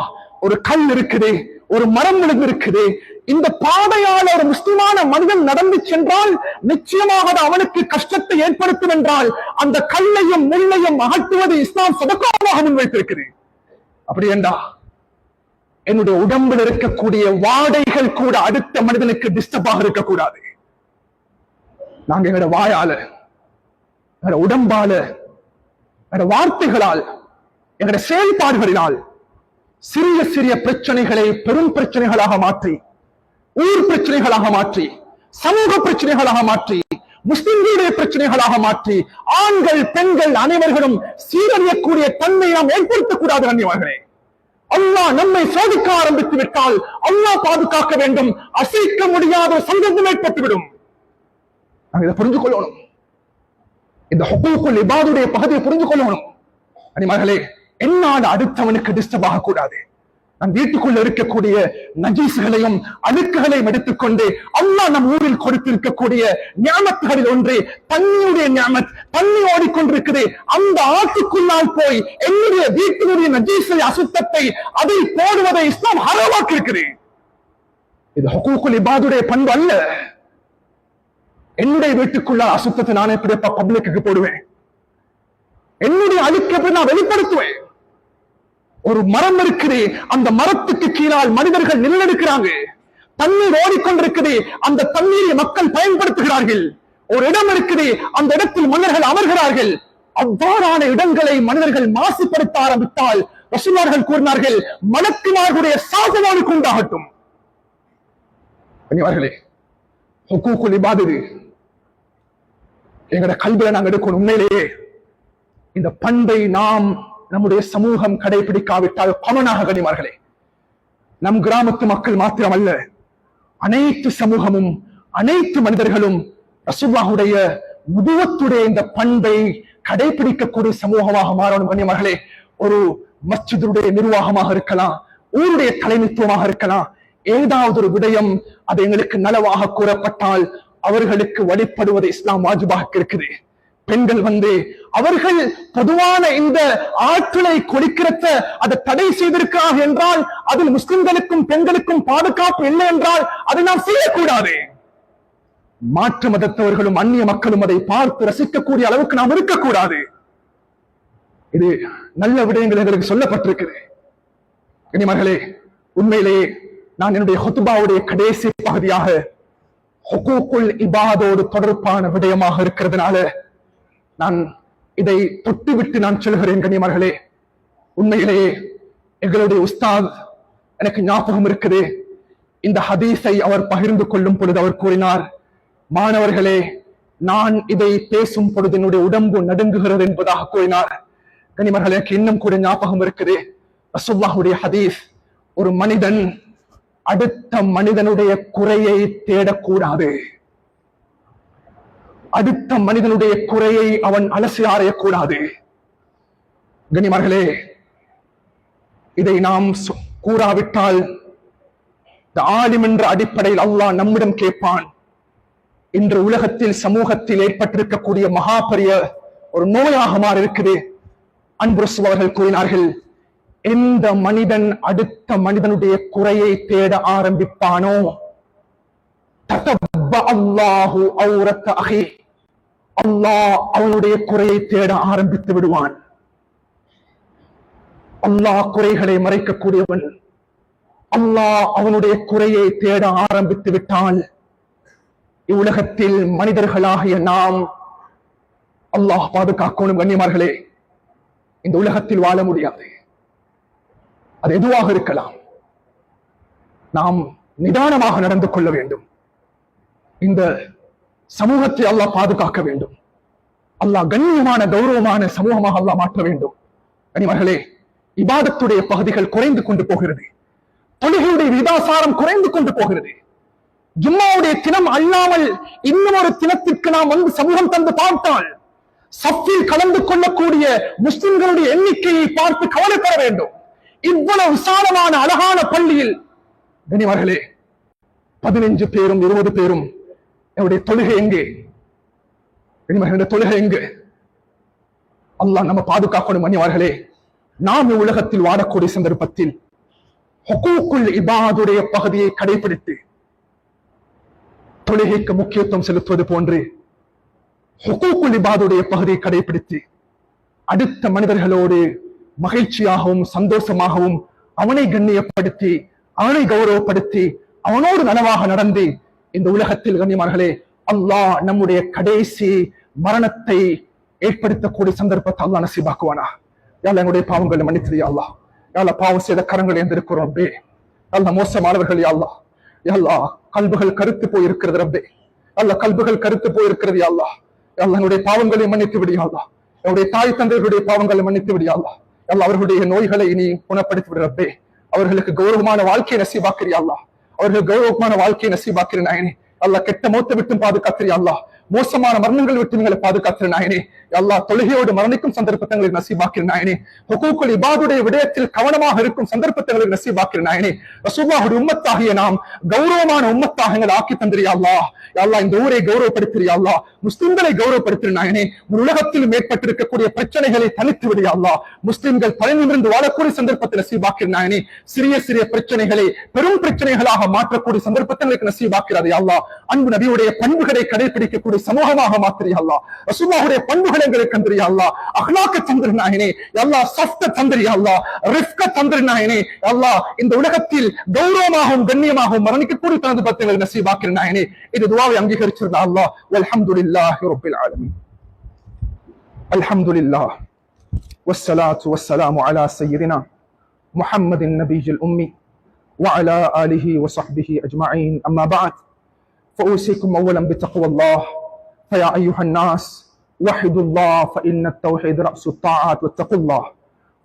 ஒரு கல் இருக்குது, ஒரு மரம் இருக்குது, இந்த பாதையால் ஒரு முஸ்லிமான மனிதன் நடந்து சென்றால் நிச்சயமாக அவனுக்கு கஷ்டத்தை ஏற்படுத்தும் என்றால் அந்த கல்லையும் முள்ளையும் அகற்றுவது இஸ்லாம் சதகாவாக முன்வைத்திருக்கிறது. அப்படி என்றா என்னுடைய உடம்பில் இருக்கக்கூடிய வாடைகள் கூட அடுத்த மனிதனுக்கு டிஸ்டர்பாக இருக்கக்கூடாது. நாங்க எங்களோட வாயால, எங்களோட உடம்பால, எங்களோட வார்த்தைகளால், எங்களோட செயல்பாடுகளினால் சிறிய சிறிய பிரச்சனைகளை பெரும் பிரச்சனைகளாக மாற்றி, ஊர் பிரச்சனைகளாக மாற்றி, சமூக பிரச்சனைகளாக மாற்றி, முஸ்லிம்களுடைய பிரச்சனைகளாக மாற்றி, ஆண்கள் பெண்கள் அனைவர்களும் சீரழியக்கூடிய தன்மையை நாம் ஏற்படுத்தக்கூடாது. கண்ணியமார்களே, அல்லாஹ் நம்மை சோதிக்க ஆரம்பித்து விட்டால் அல்லாஹ் பாதுகாக்க வேண்டும். அசைக்க முடியாத சந்தர்ப்பம் ஏற்பட்டுவிடும். நாங்க இதை புரிஞ்சு கொள்ளணும். இந்த ஹுகூக்குல் இபாதுடைய பகுதியை புரிஞ்சு கொள்ளணும். கண்ணியமார்களே, என்னால அடுத்தவனுக்கு டிஸ்டர்ப் ஆகக்கூடாது. நம் வீட்டுக்குள்ள இருக்கக்கூடிய நஜீசுகளையும் அழுக்குகளையும் எடுத்துக்கொண்டு அல்லாஹ் நம் ஊரில் கொடுத்திருக்கக்கூடிய ஞானத்துகளில் ஒன்று தண்ணியுடைய ஞானத், தண்ணி ஓடிக்கொண்டிருக்குது, அந்த ஆற்றுக்குள்ளால் போய் என்னுடைய வீட்டினுடைய நஜீசை, அசுத்தத்தை அதை போடுவதை இஸ்லாம் ஹராமாக்கி இருக்குது. இது ஹுகூக்குல் இபாதுடைய பண்பு அல்ல. என்னுடைய வீட்டுக்குள்ள அசுத்தத்தை நான் எப்படி பப்ளிக்கு போடுவேன்? என்னுடைய அழுக்கு எப்படி நான் வெளிப்படுத்துவேன்? ஒரு மரம் இருக்குது, அந்த மரத்துக்கு கீழால் மனிதர்கள் நிலநடுக்கிறாங்க, தண்ணீர் ஓடிக்கொண்டிருக்குது, அந்த தண்ணீரை மக்கள் பயன்படுத்துகிறார்கள். ஒரு இடம் இருக்குது, அந்த இடத்தில் மன்னர்கள் அமர்கிறார்கள். அவ்வாறான இடங்களை மனிதர்கள் மாசுபடுத்த ஆரம்பித்தால் ரசூலுல்லாஹ் கூறினார்கள், மலக்குமார்களுடைய சாபம் உண்டாகட்டும். கண்ணியமார்களே, ஹுகூக்குல் இபாது எங்கட கல்வியை நாங்கள் எடுக்கணும். உண்மையிலேயே இந்த பண்பை நாம் நம்முடைய சமூகம் கடைபிடிக்காவிட்டால் காமனாக, கண்ணியமார்களே, நம் கிராமத்து மக்கள் மாத்திரமல்ல, அனைத்து சமூகமும் அனைத்து மனிதர்களும் ரசூலுல்லாஹுடைய நுபுவத்துடைய இந்த பண்பை கடைபிடிக்கக்கூடிய சமூகமாக மாறணும். கண்ணியமார்களே, ஒரு மஸ்ஜிதுடைய நிர்வாகமாக இருக்கலாம், ஊருடைய தலைமைத்துவமாக இருக்கலாம், ஏதாவது ஒரு விடயம் அது எங்களுக்கு நலவாக கூறப்பட்டால் அவர்களுக்கு வழிபடுவது இஸ்லாம் வாஜிபாக இருக்குது. பெண்கள் அவர்கள் பொதுவான இந்த ஆற்றலை கொடுக்கிறத அதை தடை செய்திருக்கிறார்கள் என்றால் அதில் முஸ்லிம்களுக்கும் பெண்களுக்கும் பாதுகாப்பு இல்லை என்றால் அதை நாம் செய்யக்கூடாது. மாற்று மதத்தவர்களும் அந்நிய மக்களும் அதை பார்த்து ரசிக்கக்கூடிய அளவுக்கு நாம் இருக்கக்கூடாது. இது நல்ல விடயங்கள் எங்களுக்கு சொல்லப்பட்டிருக்குது. கனிமர்களே, உண்மையிலேயே நான் என்னுடைய ஹுத்பாவுடைய கடைசி பகுதியாக ஹுகூக்குல் இபாதோடு தொடர்பான விடயமாக இருக்கிறதுனால நான் இதை தொட்டுவிட்டு நான் சொல்கிறேன். கனிமர்களே, உண்மையிலேயே எங்களுடைய உஸ்தாத் எனக்கு ஞாபகம் இருக்குது, இந்த ஹதீஸை அவர் பகிர்ந்து கொள்ளும் பொழுது அவர் கூறினார், மாணவர்களே, நான் இதை பேசும் பொழுது என்னுடைய உடம்பு நடுங்குகிறது என்பதாக கூறினார். கனிமர்களே, எனக்கு இன்னும் கூட ஞாபகம் இருக்குது ரசூலுல்லாஹ்வுடைய ஹதீஸ், ஒரு மனிதன் அடுத்த மனிதனுடைய குறையை தேடக்கூடாது, அடுத்த மனிதனுடைய குறையை அவன் அலசி ஆராயக்கூடாது. கனிமர்களே, இதை நாம் கூறாவிட்டால் இந்த ஆலிம் என்ற அடிப்படையில் அல்லாஹ் நம்மிடம் கேட்பான். இன்று உலகத்தில் சமூகத்தில் ஏற்பட்டிருக்கக்கூடிய மகாபரிய ஒரு நோயாக மாறி இருக்குது. அன்பு ரசூல் அவர்கள் கூறினார்கள், எந்த மனிதன் அடுத்த மனிதனுடைய குறையை தேட ஆரம்பிப்பானோ அல்லாஹு ஔரத்த அஹி, அல்லாஹ் அவனுடைய குறையை தேட ஆரம்பித்து விடுவான். அல்லாஹ் குறைகளை மறைக்கக்கூடியவன். அல்லாஹ் அவனுடைய குறையை தேட ஆரம்பித்து விட்டால் இவ்வுலகத்தில் மனிதர்களாகிய நாம், அல்லாஹ் பாதுகாக்கணும் கண்ணியமார்களே, இந்த உலகத்தில் வாழ முடியாது. அது எதுவாக இருக்கலாம், நாம் நிதானமாக நடந்து கொள்ள வேண்டும். இந்த சமூகத்தை அல்லாஹ் பாதுகாக்க வேண்டும். அல்லாஹ் கண்ணியமான கௌரவமான சமூகமாக அல்லாஹ் மாற்ற வேண்டும். கண்ணியமார்களே, இபாதத்துடைய பகுதிகள் குறைந்து கொண்டு போகிறது. தொழுகையுடைய விதாசாரம் குறைந்து கொண்டு போகிறது. ஜும்மாவுடைய தினம் அல்லாமல் இன்னும் ஒரு தினத்திற்கு நாம் வந்து சமூகம் தந்து பார்த்தால் சஃபில் கலந்து கொள்ளக்கூடிய முஸ்லிம்களுடைய எண்ணிக்கையை பார்த்து கவலைப்பட வேண்டும். இவ்வளவு விசாலமான அழகான பள்ளியில் கனிமர்களே 15 பேரும் 20 பேரும் என்னுடைய தொழுகை எங்கே? தொழுகை எங்கே? அல்லாஹ் நம்ம பாதுகாக்கணும். கனிமர்களே, நாம் உலகத்தில் வாழக்கூடிய சந்தர்ப்பத்தில் ஹுகூக்குல் இபாதுடைய பகுதியை கடைபிடித்து தொழுகைக்கு முக்கியத்துவம் செலுத்துவது போன்று ஹுகூக்குல் இபாதுடைய பகுதியை கடைபிடித்து அடுத்த மனிதர்களோடு மகிழ்ச்சியாகவும் சந்தோஷமாகவும் அவனை கண்ணியப்படுத்தி அவனை கௌரவப்படுத்தி அவனோடு நனவாக நடந்து இந்த உலகத்தில் கண்ணியமார்களே அல்லாஹ் நம்முடைய கடைசி மரணத்தை ஏற்படுத்தக்கூடிய சந்தர்ப்பத்தை அல்லாஹ் நசீபாக்குவானா. யாழ்லா என்னுடைய பாவங்களை மன்னித்தது அல்லாஹ். யாழ்லா பாவம் செய்த கரங்கள் எந்திருக்கிறோம் ரப்பே. யாழ்லா மோசமானவர்கள் அல்லாஹ். யாழ்லா கல்புகள் கருத்து போயிருக்கிறது ரப்பே. யாழ்லா கல்புகள் கருத்து போயிருக்கிறது அல்லாஹ். யாழ்லா என்னுடைய பாவங்களை மன்னித்து விடியா அல்லாஹ். என்னுடைய தாய் தந்தைகளுடைய பாவங்களை மன்னித்து விடியா அல்லாஹ். யாழ்லா அவர்களுடைய நோய்களை இனி குணப்படுத்தி விடு ரப்பே. அவர்களுக்கு கௌரவமான வாழ்க்கையை நசீபாக்கிறியா அல்லாஹ். அவர்கள் கௌரவமான வாழ்க்கையை நசீபாக்கிற நாயனே. அல்லாஹ் கெட்ட மௌத்தை விட்டும் பாதுகாத்திரியா அல்லாஹ். மோசமான மரணங்கள் விட்டு நீங்களை பாதுகாத்திர நாயனே. அல்லாஹ் தொழுகையோடு மரணிக்கும் சந்தர்ப்பங்களை நசீபாக்கிற நாயனே. ஹுகூக்குல் இபாதுடைய விடயத்தில் கவனமாக இருக்கும் சந்தர்ப்பங்களை நசீபாக்கிற நாயனே. ரசூலுல்லாஹ்வுடைய உம்மத்தாகிய நாம் கௌரவமான உம்மத்தாக எங்களை ஆக்கி தந்திரியா அல்லாஹ். அல்லாஹ் இந்த ஊரை கௌரவப்படுத்திரியா அல்லாஹ். முஸ்லிம்களை கௌரவப்படுத்திற நாயனே. உலகத்தில் ஏற்பட்டிருக்கக்கூடிய பிரச்சனைகளை தனித்து விடியா அல்லாஹ். முஸ்லிம்கள் தலைநிமிர்ந்து வாழக்கூடிய சந்தர்ப்பத்தை நசீபாக்கிற நாயனே. சிறிய சிறிய பிரச்சனைகளை பெரும் பிரச்சனைகளாக மாற்றக்கூடிய சந்தர்ப்பங்களுக்கு நசீபாக்கிறாரே அல்லாஹ். அன்பு நபியுடைய பண்புகளை கடைபிடிக்கக்கூடிய சமூகமாக மாத்திரியா அல்லாஹ். ரசூலுல்லாஹ்வுடைய பண்புகளை எங்களுக்கு தந்திரியா அல்லாஹ். அக்லாக்க தந்திர நாயனே. அல்லாஹ் சஃப்த தந்திரியா அல்லாஹ். ரிஃப்க தந்திர நாயனே. அல்லாஹ் இந்த உலகத்தில் கௌரவமாகவும் கண்ணியமாகவும் மரணிக்கக்கூடிய சந்தர்ப்பங்களை நசீபாக்கிற நாயனே. இது துஆவை அங்கீகரிச்சிருந்தா அல்லாஹ். வல்ஹம்துலில்லாஹி ரப்பில் ஆலமீன். அல்ஹம்துலில்லாஹ் வஸ்ஸலாத்து வஸ்ஸலாமு அலா சய்யிதினா முஹம்மதின் நபிய்யில் உம்மி وعلى آله وصحبه أجمعين. أما بعد فأوصيكم أولا بتقوى الله. فيا أيها الناس وحدوا الله فإن التوحيد رأس الطاعات واتقوا الله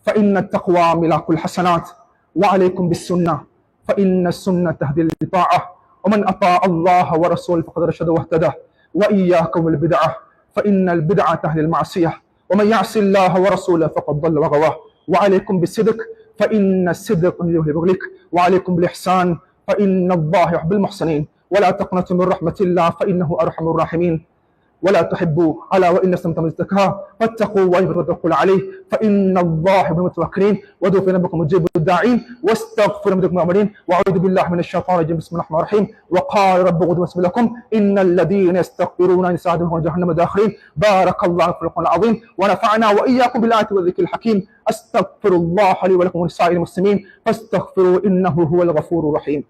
فإن التقوى ملاك الحسنات. وعليكم بالسنة فإن السنة تهدي للطاعة ومن أطاع الله ورسوله فقد رشد واهتدى. وإياكم البدعة فإن البدعة تهدي المعصية ومن يعص الله ورسوله فقد ضل وغوى. وعليكم بالصدق فإن الصدق يهلك. وعليكم بالإحسان فإن الله يحب المحسنين. ولا تقنطوا من رحمة الله فإنه أرحم الراحمين. ولا تحبوا ألا وإن السمت من الزكاة فاتقوا وتوكلوا عليه فإن الله يحب المتوكلين وادعوا في ربكم مجيب الداعين واستغفروا من ذنوبكم المؤمنين وأعوذ بالله من الشيطان الرجيم بسم الله الرحمن الرحيم وقال رب غض بسم لكم إن الذين يستكبرون عن سعادتهم جهنم داخرين بارك الله في القرآن العظيم ونفعنا وإياكم بالآيات والذكر الحكيم أستغفر الله لي ولكم ولسائر المسلمين فاستغفروا إنه هو الغفور الرحيم.